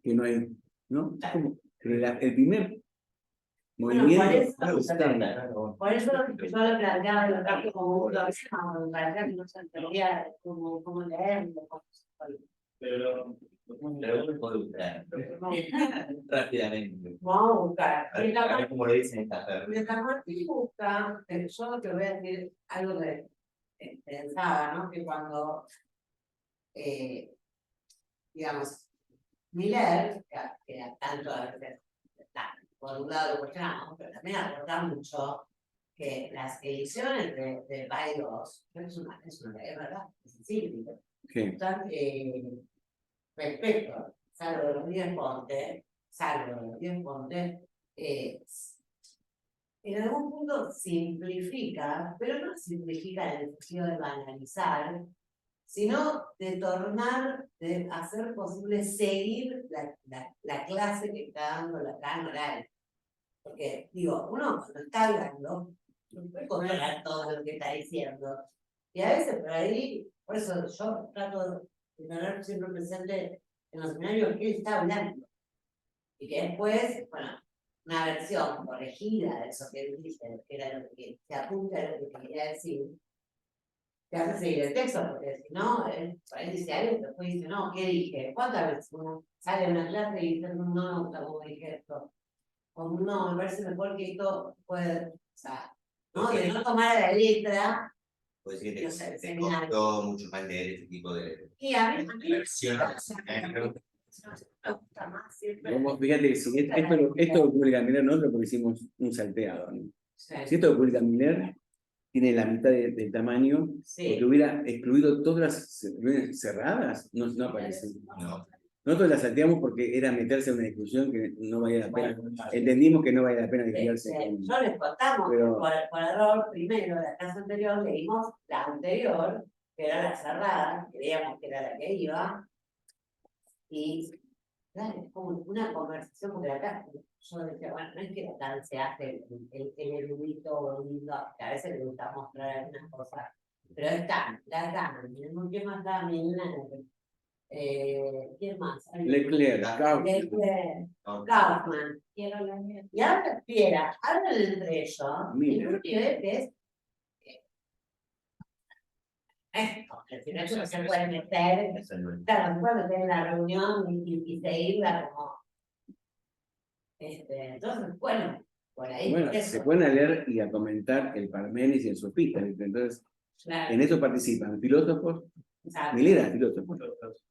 que no hay, ¿no? ¿Cómo? Pero el primer movimiento.
Por eso yo lo planteaba en el caso como uno, a veces para que no se entendía cómo leerlo.
Pero uno puede buscar rápidamente.
Vamos a buscar.
A ver cómo le dicen esta perra.
Mientras Martín busca, yo te voy a decir algo que pensaba, ¿no? Que cuando, digamos, Miller, que a tanto a veces, por un lado lo cuestionamos, pero también aporta mucho que las ediciones de Paidós es una verdad, es sensible. Están respecto, salvo de los 10 Ponte, en algún punto simplifica, pero no simplifica en el sentido de banalizar, sino de tornar, de hacer posible seguir la clase que está dando la gran oral. Porque, digo, uno cuando está hablando, no puede controlar todo lo que está diciendo. Y a veces por ahí, por eso yo trato de tener siempre presente en los seminarios que él está hablando. Y que después, bueno, una versión corregida de eso que él dice, que era lo que se apunta a lo que quería decir, te hace seguir el texto, porque si no, por ahí dice algo, después dice, no, ¿qué dije? ¿Cuántas veces uno sale de una clase y dice, no, como dije esto? O no, me parece mejor que esto puede, o sea, ¿no? De no tomar a la letra.
Puede decir que
No sé,
te costó mucho más leer este tipo de
Y a mí
versiones.
Fíjate que si esto lo publica Miller, nosotros porque hicimos un salteado, ¿no? Si esto lo publica Miller, tiene la mitad del tamaño, porque hubiera excluido todas las reuniones cerradas, no aparecen.
No.
Nosotros las salteamos porque era meterse en una discusión que no valía la pena. Entendimos que no valía la pena discutirse.
Yo les contamos
Pero-
que por error, primero, la clase anterior, leímos la anterior, que era la cerrada, creíamos que era la que iba, y claro, es como una conversación, porque acá yo decía, bueno, no es que acá se hace el erudito lindo, que a veces le gusta mostrar algunas cosas, pero están, las ganan, y el mismo tiempo está ¿Quién más?
Leclerc, Kaufman.
Leclerc, Kaufman.
Quiero la mía.
Y ahora, espera, hablan entre ellos.
Mira.
Y un nivel que es. Porque si no, eso no se puede meter.
Eso no es.
Claro, se puede meter en la reunión y seguirla como. Entonces, bueno, por ahí.
Bueno,
eso.
se pueden a leer y a comentar el Parménides y el Sofista, ¿viste? Entonces,
Claro,
en eso participan filósofos.
exacto.
Milner era filósofo.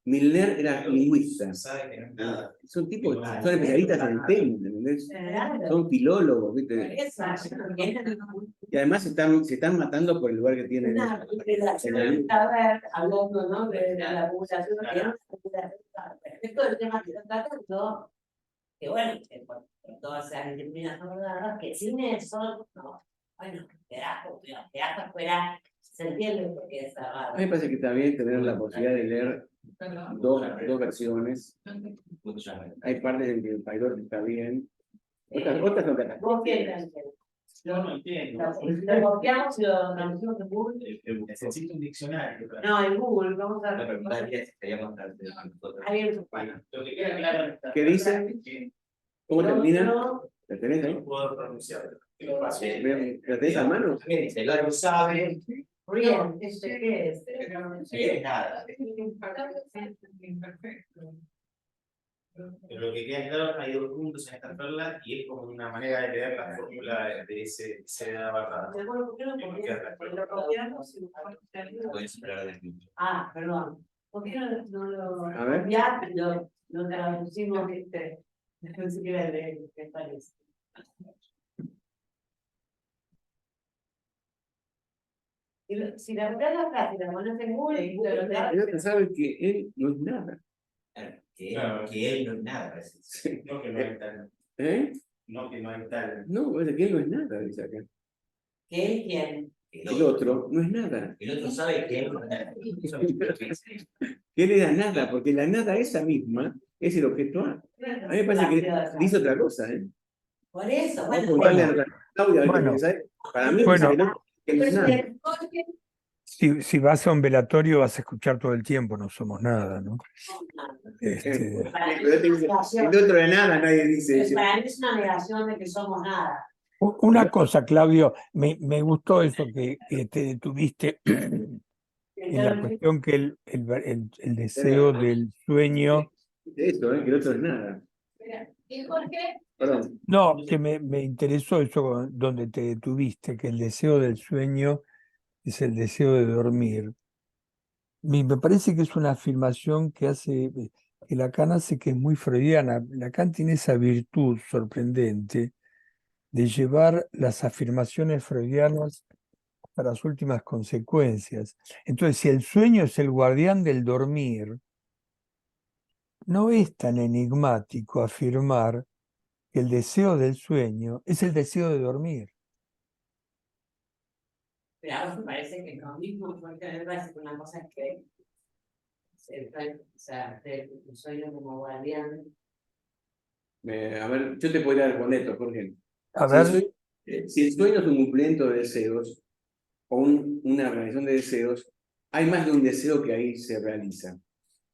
Milner era lingüista.
Sabe que no es nada.
Son tipos, son especialistas en el tema, ¿entendés?
Claro.
Son filólogos,
Por
¿viste?
eso, porque
Y además se están matando por el lugar que tienen.
una relación de saber, hablando, ¿no? De la población, que es una población respecto del tema que está tratando, que bueno, que por todas esas disciplinas abordadas, que sin eso, no, bueno, quedás afuera, se entiende por qué es
A mí
cerrado.
me parece que está bien tener la posibilidad de leer dos versiones. Hay partes en que el Paidor está bien, otras son catastróficas.
¿Vos qué entendés?
Yo no entiendo.
Lo copiamos y lo traducimos en Google.
Necesito un diccionario.
No, en Google, vamos a
La pregunta es si estaría bastante nosotros.
alguien.
Bueno, lo que queda claro en esta
¿Qué dice?
es que
¿Cómo termina?
No,
¿La tenés ahí?
no puedo pronunciarlo. Lo paso.
¿La tenés a mano?
También dice, lo sabe,
Rien, ¿qué es?
que es nada.
Pero lo que queda claro, hay dos puntos en esta perla y es como una manera de leer la fórmula de ese barra.
Me acuerdo, ¿por qué no lo copiamos y lo
Puedes hablar del mismo.
Ah, perdón. ¿Por qué no lo
A ver.
copiamos y lo traducimos, viste? Pensé que era de ¿qué parece? Si la verdad la frase la pones en Google y Google
Ellos saben que él no es nada.
Claro, que él no es nada.
Sí.
No que no hay tal.
¿Eh?
No que no hay tal.
No, es que él no es nada, dice acá.
¿Que él quién?
El otro no es nada.
El otro sabe que él no es nada.
Que él era nada, porque la nada esa misma es el objeto A. A mí me parece que dice otra cosa, ¿eh?
Por eso,
Vamos a
bueno.
preguntarle a Claudia a ver qué
Bueno.
piensa él. Para mí
Bueno.
dice que no es nada.
Si vas a un velatorio vas a escuchar todo el tiempo, no somos nada, ¿no? Este,
El otro de nada, nadie dice eso.
Para mí es una negación de que somos nada.
una cosa, Claudio, me gustó eso que te detuviste en la cuestión que el deseo del sueño,
Eso, que el otro es nada.
¿Y por qué?
Perdón.
no, que me interesó eso donde te detuviste, que el deseo del sueño es el deseo de dormir. Me parece que es una afirmación que hace, que Lacan hace que es muy freudiana. Lacan tiene esa virtud sorprendente de llevar las afirmaciones freudianas a las últimas consecuencias. Entonces, si el sueño es el guardián del dormir, no es tan enigmático afirmar que el deseo del sueño es el deseo de dormir.
Pero a vos me parece que lo mismo, porque me parece que una cosa es que o sea, el sueño como guardián.
A ver, yo te podría responder esto, Jorge.
A
Si el
ver,
sueño- si el sueño es un cumplimiento de deseos o una realización de deseos, hay más de un deseo que ahí se realiza.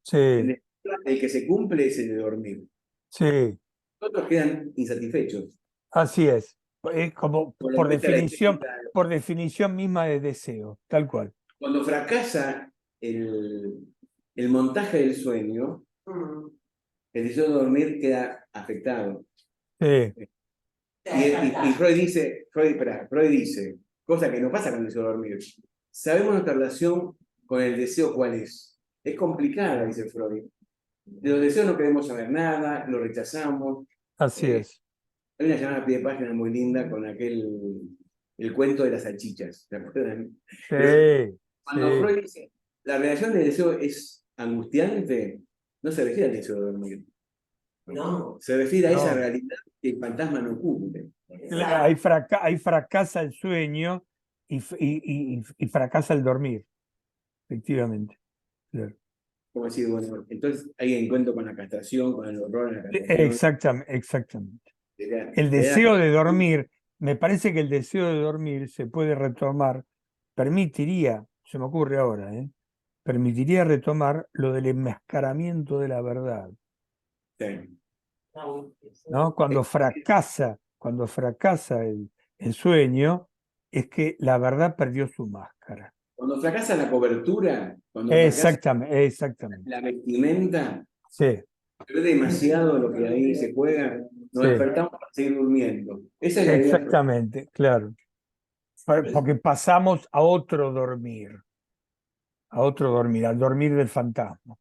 sí,
El que se cumple es el de dormir.
sí,
Otros quedan insatisfechos.
así es. Es como
Por la cuenta de la técnica.
por definición misma de deseo, tal cual.
Cuando fracasa el montaje del sueño, el deseo de dormir queda afectado.
Sí,
Y Freud dice, cosa que no pasa con el deseo de dormir. Sabemos nuestra relación con el deseo cuál es. Es complicada, dice Freud. De los deseos no queremos saber nada, lo rechazamos.
así es.
Hay una llamada a pie de página muy linda con el cuento de las salchichas, ¿se acuerdan?
Sí,
Cuando
sí.
Freud dice, la relación del deseo es angustiante, no se refiere al deseo de dormir.
No.
Se refiere a esa
No.
realidad que el fantasma no cumple.
Ahí fracasa el sueño y fracasa el dormir, efectivamente. Claro.
Como decir, bueno, entonces hay encuentro con la castración, con el horror en la castración.
Exactamente. El deseo de dormir, me parece que el deseo de dormir se puede retomar, permitiría, se me ocurre ahora, permitiría retomar lo del enmascaramiento de la verdad,
Sí.
¿no? Cuando fracasa el sueño, es que la verdad perdió su máscara.
Cuando fracasa la cobertura, cuando fracasa
Exactamente.
la vestimenta,
Sí,
pero es demasiado lo que ahí se juega, nos
Sí.
despertamos para seguir durmiendo. Esa es la idea.
exactamente, claro. Porque pasamos a otro dormir, al dormir del fantasma.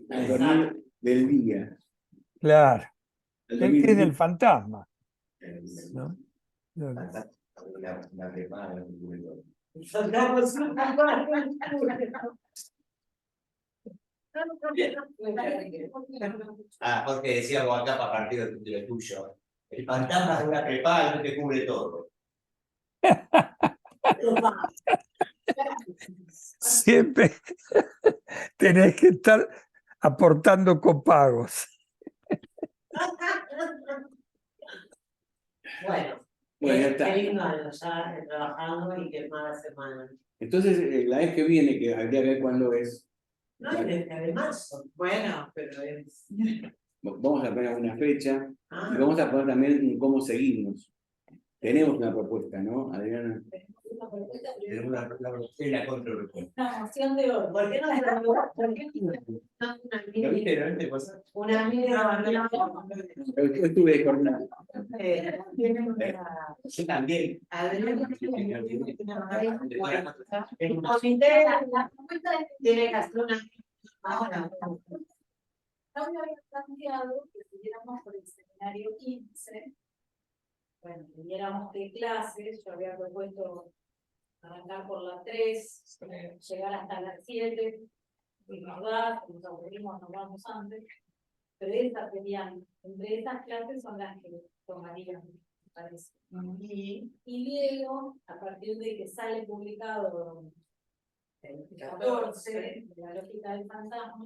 Al dormir del día.
Claro,
Al
el
dormir
que es
del
del fantasma, ¿no? Claro.
Una prepara,
Soltamos
Jorge decía algo acá para partir de lo tuyo. El fantasma de una prepaga no te cubre todo.
Siempre tenés que estar aportando copagos.
Bueno,
Bueno, ya está.
qué lindo año, ya trabajando y que mala semana.
Entonces, la vez que viene, que habría que ver cuándo es,
No, de marzo.
Bueno, pero es.
vamos a poner una fecha
Ah,
y vamos a poner también un cómo seguirnos. Tenemos una propuesta, ¿no, Adriana?
Una propuesta,
Tenemos la propuesta y la contrapropuesta.
una moción de orden.
¿por qué no se lo ¿por qué no
¿Lo viste? ¿Lo viste pasar?
una micro?
Yo estuve de coordinar.
Tienen una.
Yo también.
Adriana
El comité
La propuesta es
tiene que hacer una. Ahora,
Claudia había planteado que siguiéramos por el seminario 15. Bueno, tuviéramos de clases, yo había propuesto arrancar por la 3, llegar hasta las 7, y verdad, nos aburrimos, nos vamos antes, pero esas serían, entre esas clases son las que tomarían, me parece. Y luego, a partir de que sale publicado el 14 de la lógica del fantasma,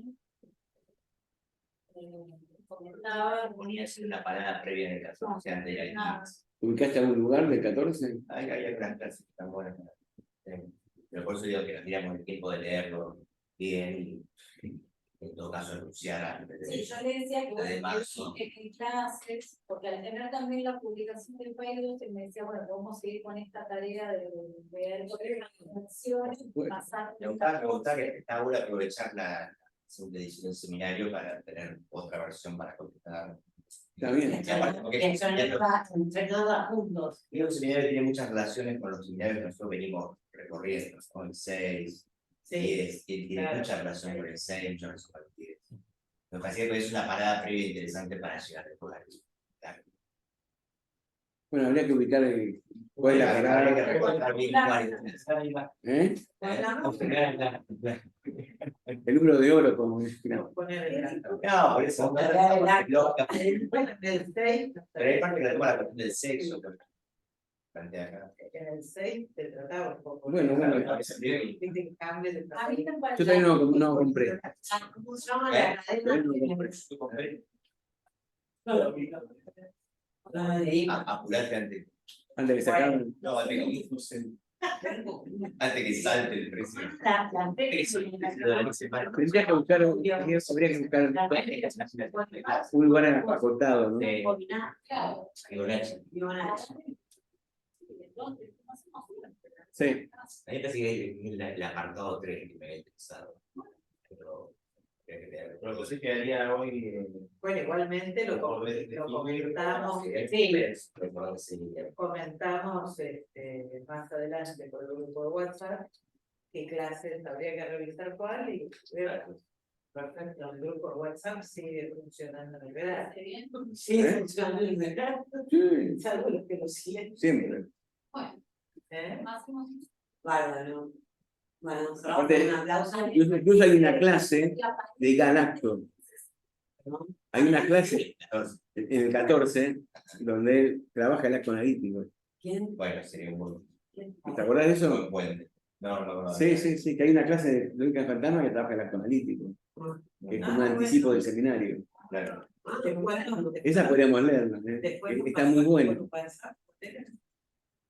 comentaba,
Ponía a hacer una parada previa en el caso, o sea, antes de la
nada.
¿Ubicaste algún lugar del 14?
Hay algunas clases que están buenas. Pero por eso digo que nos diéramos el tiempo de leerlo bien y en todo caso anunciar antes de.
Sí, yo le decía que
de
bueno,
marzo.
que en clases, porque al tener también la publicación del Facebook, me decía, bueno, vamos a seguir con esta tarea de ver las y pasar.
Me gusta que está ahora aprovechar la segunda edición del seminario para tener otra versión para contestar.
Está bien.
que son entrenadas juntos.
Creo que el seminario tiene muchas relaciones con los seminarios que nosotros venimos recorriendo, con el 6, tiene
claro.
mucha relación con el 6, muchas relación con el 10. Me parecía que es una parada previa interesante para llegar después aquí.
Bueno, habría que ubicar cuál es la
Habría que
parada.
recordar bien cuál es.
El número de oro, como es. No.
Poner el
No, por eso. Pero hay parte que la toma la cuestión del sexo. que plantea acá.
En el 6 te trataba un poco.
Bueno,
Me
bueno.
parece bien.
Dicen cambios de
A mí me parece.
Yo también no compré.
¿Cómo se llama la cadena?
¿Tú compré?
Ay,
Apurate antes.
Antes de sacar.
No, antes que salte el precio.
la
Tendría que buscar, habría que buscar un lugar acotado, ¿no?
Claro. Entonces, ¿cómo hacemos?
Sí.
A mí me parece que es el apartado 3 que me había interesado. Pero lo que quedaría hoy.
Bueno, igualmente lo comentamos, comentamos más adelante por el grupo de WhatsApp qué clases habría que revisar cuál y perfecto, el grupo de WhatsApp sigue funcionando en el verano.
Bien.
Sí, funciona en el mercado.
Sí,
Salvo los que lo siguen.
siempre.
Bueno, hacemos
Bárbaro. Bueno,
Aparte,
un aplauso.
Incluso hay una clase de Galacto. Hay una clase en el 14 donde él trabaja el acto analítico.
¿Quién?
Bueno, sería un buen.
¿Te acordás de eso?
Buen puente. No.
Sí, que hay una clase de lógica del fantasma que trabaja el acto analítico, que es como un anticipo del seminario.
Claro.
Esa podríamos leerla, está muy buena.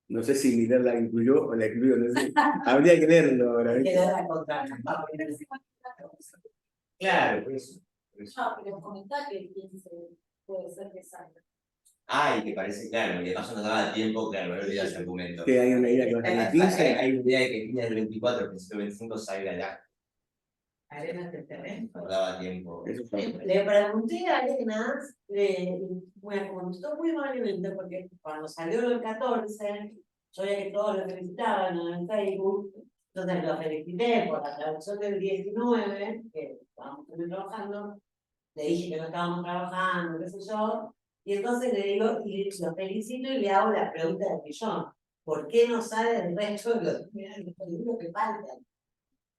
No sé si Miller la incluyó o la incluyó, no sé. Habría que leerlo ahora.
Hay que dar a contar.
Claro, por eso.
No, pero comentá que el 15 puede ser que salga.
Ah, y que parece, claro, y de paso nos daba tiempo, claro, no olvidas ese argumento.
Que hay una idea que va a salir el 15.
Hay una idea de que el día del 24, principio del 25 salga ya.
Arenas del terreno.
Nos daba tiempo.
Le pregunté a Arenas, me contestó muy amablemente, porque cuando salió el 14, yo veía que todos lo felicitaban en Facebook, entonces lo felicité por la traducción del 19, que estábamos también trabajando, le dije que no estábamos trabajando, qué sé yo, y entonces le digo, y lo felicito y le hago la pregunta del millón, ¿por qué no sale el resto de los libros que faltan?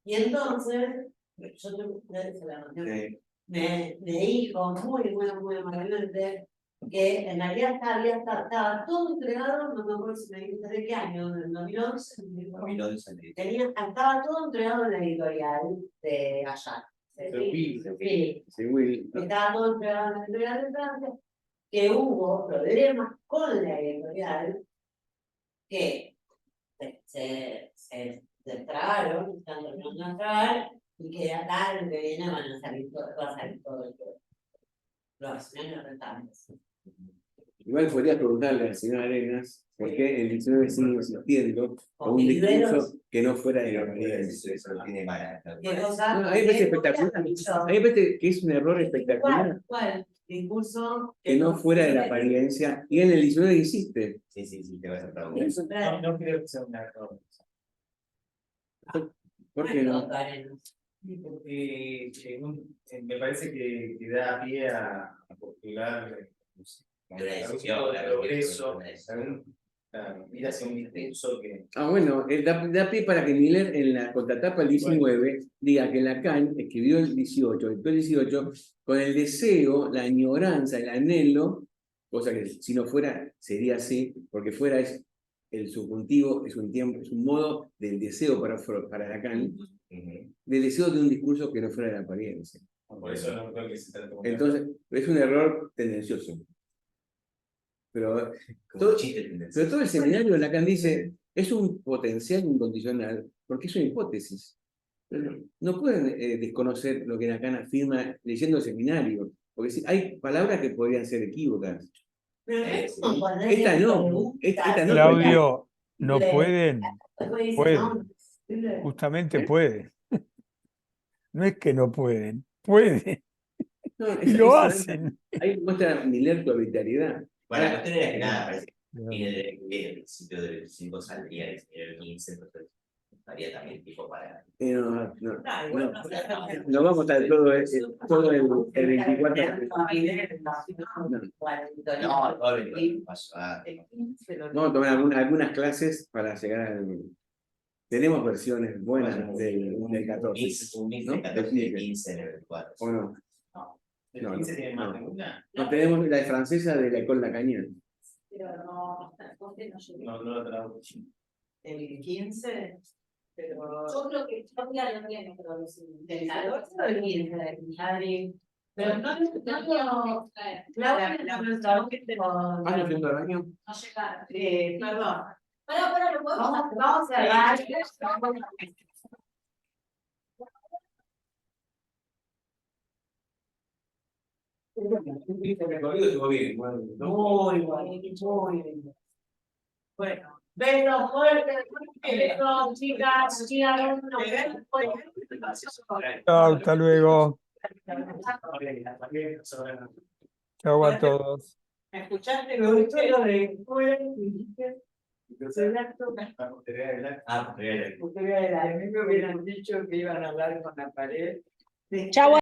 Y entonces, yo se la mandé, me dijo muy amablemente que en realidad estaba todo entregado, no me acuerdo si me dijiste de qué año, en el 2011, estaba todo entregado en la editorial de allá. Sí. Estaba todo entregado en la editorial de Francia, que hubo problemas con la editorial, que se destrabaron, están terminando de destrabar, y que de acá el que viene van a salir todo, va a salir todo el los años rentables.
Igual podrías preguntarle al señor Arenas por qué el 19 sigue insistiendo con un discurso que no fuera de la apariencia.
Eso lo tiene para.
No, a mí me parece espectacular. A mí me parece que es un error espectacular
¿Cuál? Discurso
que no fuera de la apariencia. Y en el 19 insiste.
Sí, te vas a preguntar.
No creo que sea un error.
¿Por qué no?
Porque me parece que da pie a postular no sé,
Una decisión,
progreso, ir hacia un discurso que.
Ah, bueno, da pie para que Miller en la contratapa del 19 diga que Lacan escribió el 18, dictó el 18, con el deseo, la añoranza, el anhelo, cosa que si no fuera sería así, porque fuera es el subjuntivo, es un tiempo, es un modo del deseo para Lacan, del deseo de un discurso que no fuera de la apariencia.
Por eso no creo que se trate como
Entonces, es un error tendencioso. Pero todo el seminario de Lacan dice, es un potencial incondicional, porque es una hipótesis. No pueden desconocer lo que Lacan afirma leyendo el seminario, porque hay palabras que podrían ser equívocas. Esta no.
Claudio, no pueden. Pueden. Justamente pueden. No es que no pueden, pueden.
No,
Y lo hacen.
Ahí muestra Miller tu arbitrariedad.
Bueno, la cuestión era que nada, parece que viene el principio del 25 saldría el 15, entonces estaría también tipo para.
No vamos a estar todo el 24.
No, todo el paso.
Vamos a tomar algunas clases para llegar al. Tenemos versiones buenas del 14.
Un mix de 14 y 15 en el 24.
¿O no?
¿El 15 tiene más de una?
No tenemos la francesa de la École Lacanienne.
Pero no, hasta el corte no llegó.
No lo traduzco.
El 15, pero.
Yo creo que todavía lo tiene, pero lo
Del 14 o del 15, Adri. Pero no,
no,
Claudia, la que te
¿Ah, no siento el año?
no llegaron.
perdón.
Para, lo podemos
Vamos a cerrar.
El recorrido estuvo bien.
Muy bien. Bueno, besos fuertes, besos, chicas,
Chao, hasta luego. Chao a todos.
¿Me escuchaste? Me gustó lo de
Ah,
porque a mí me hubieran dicho que iban a hablar con la pared.
Chau.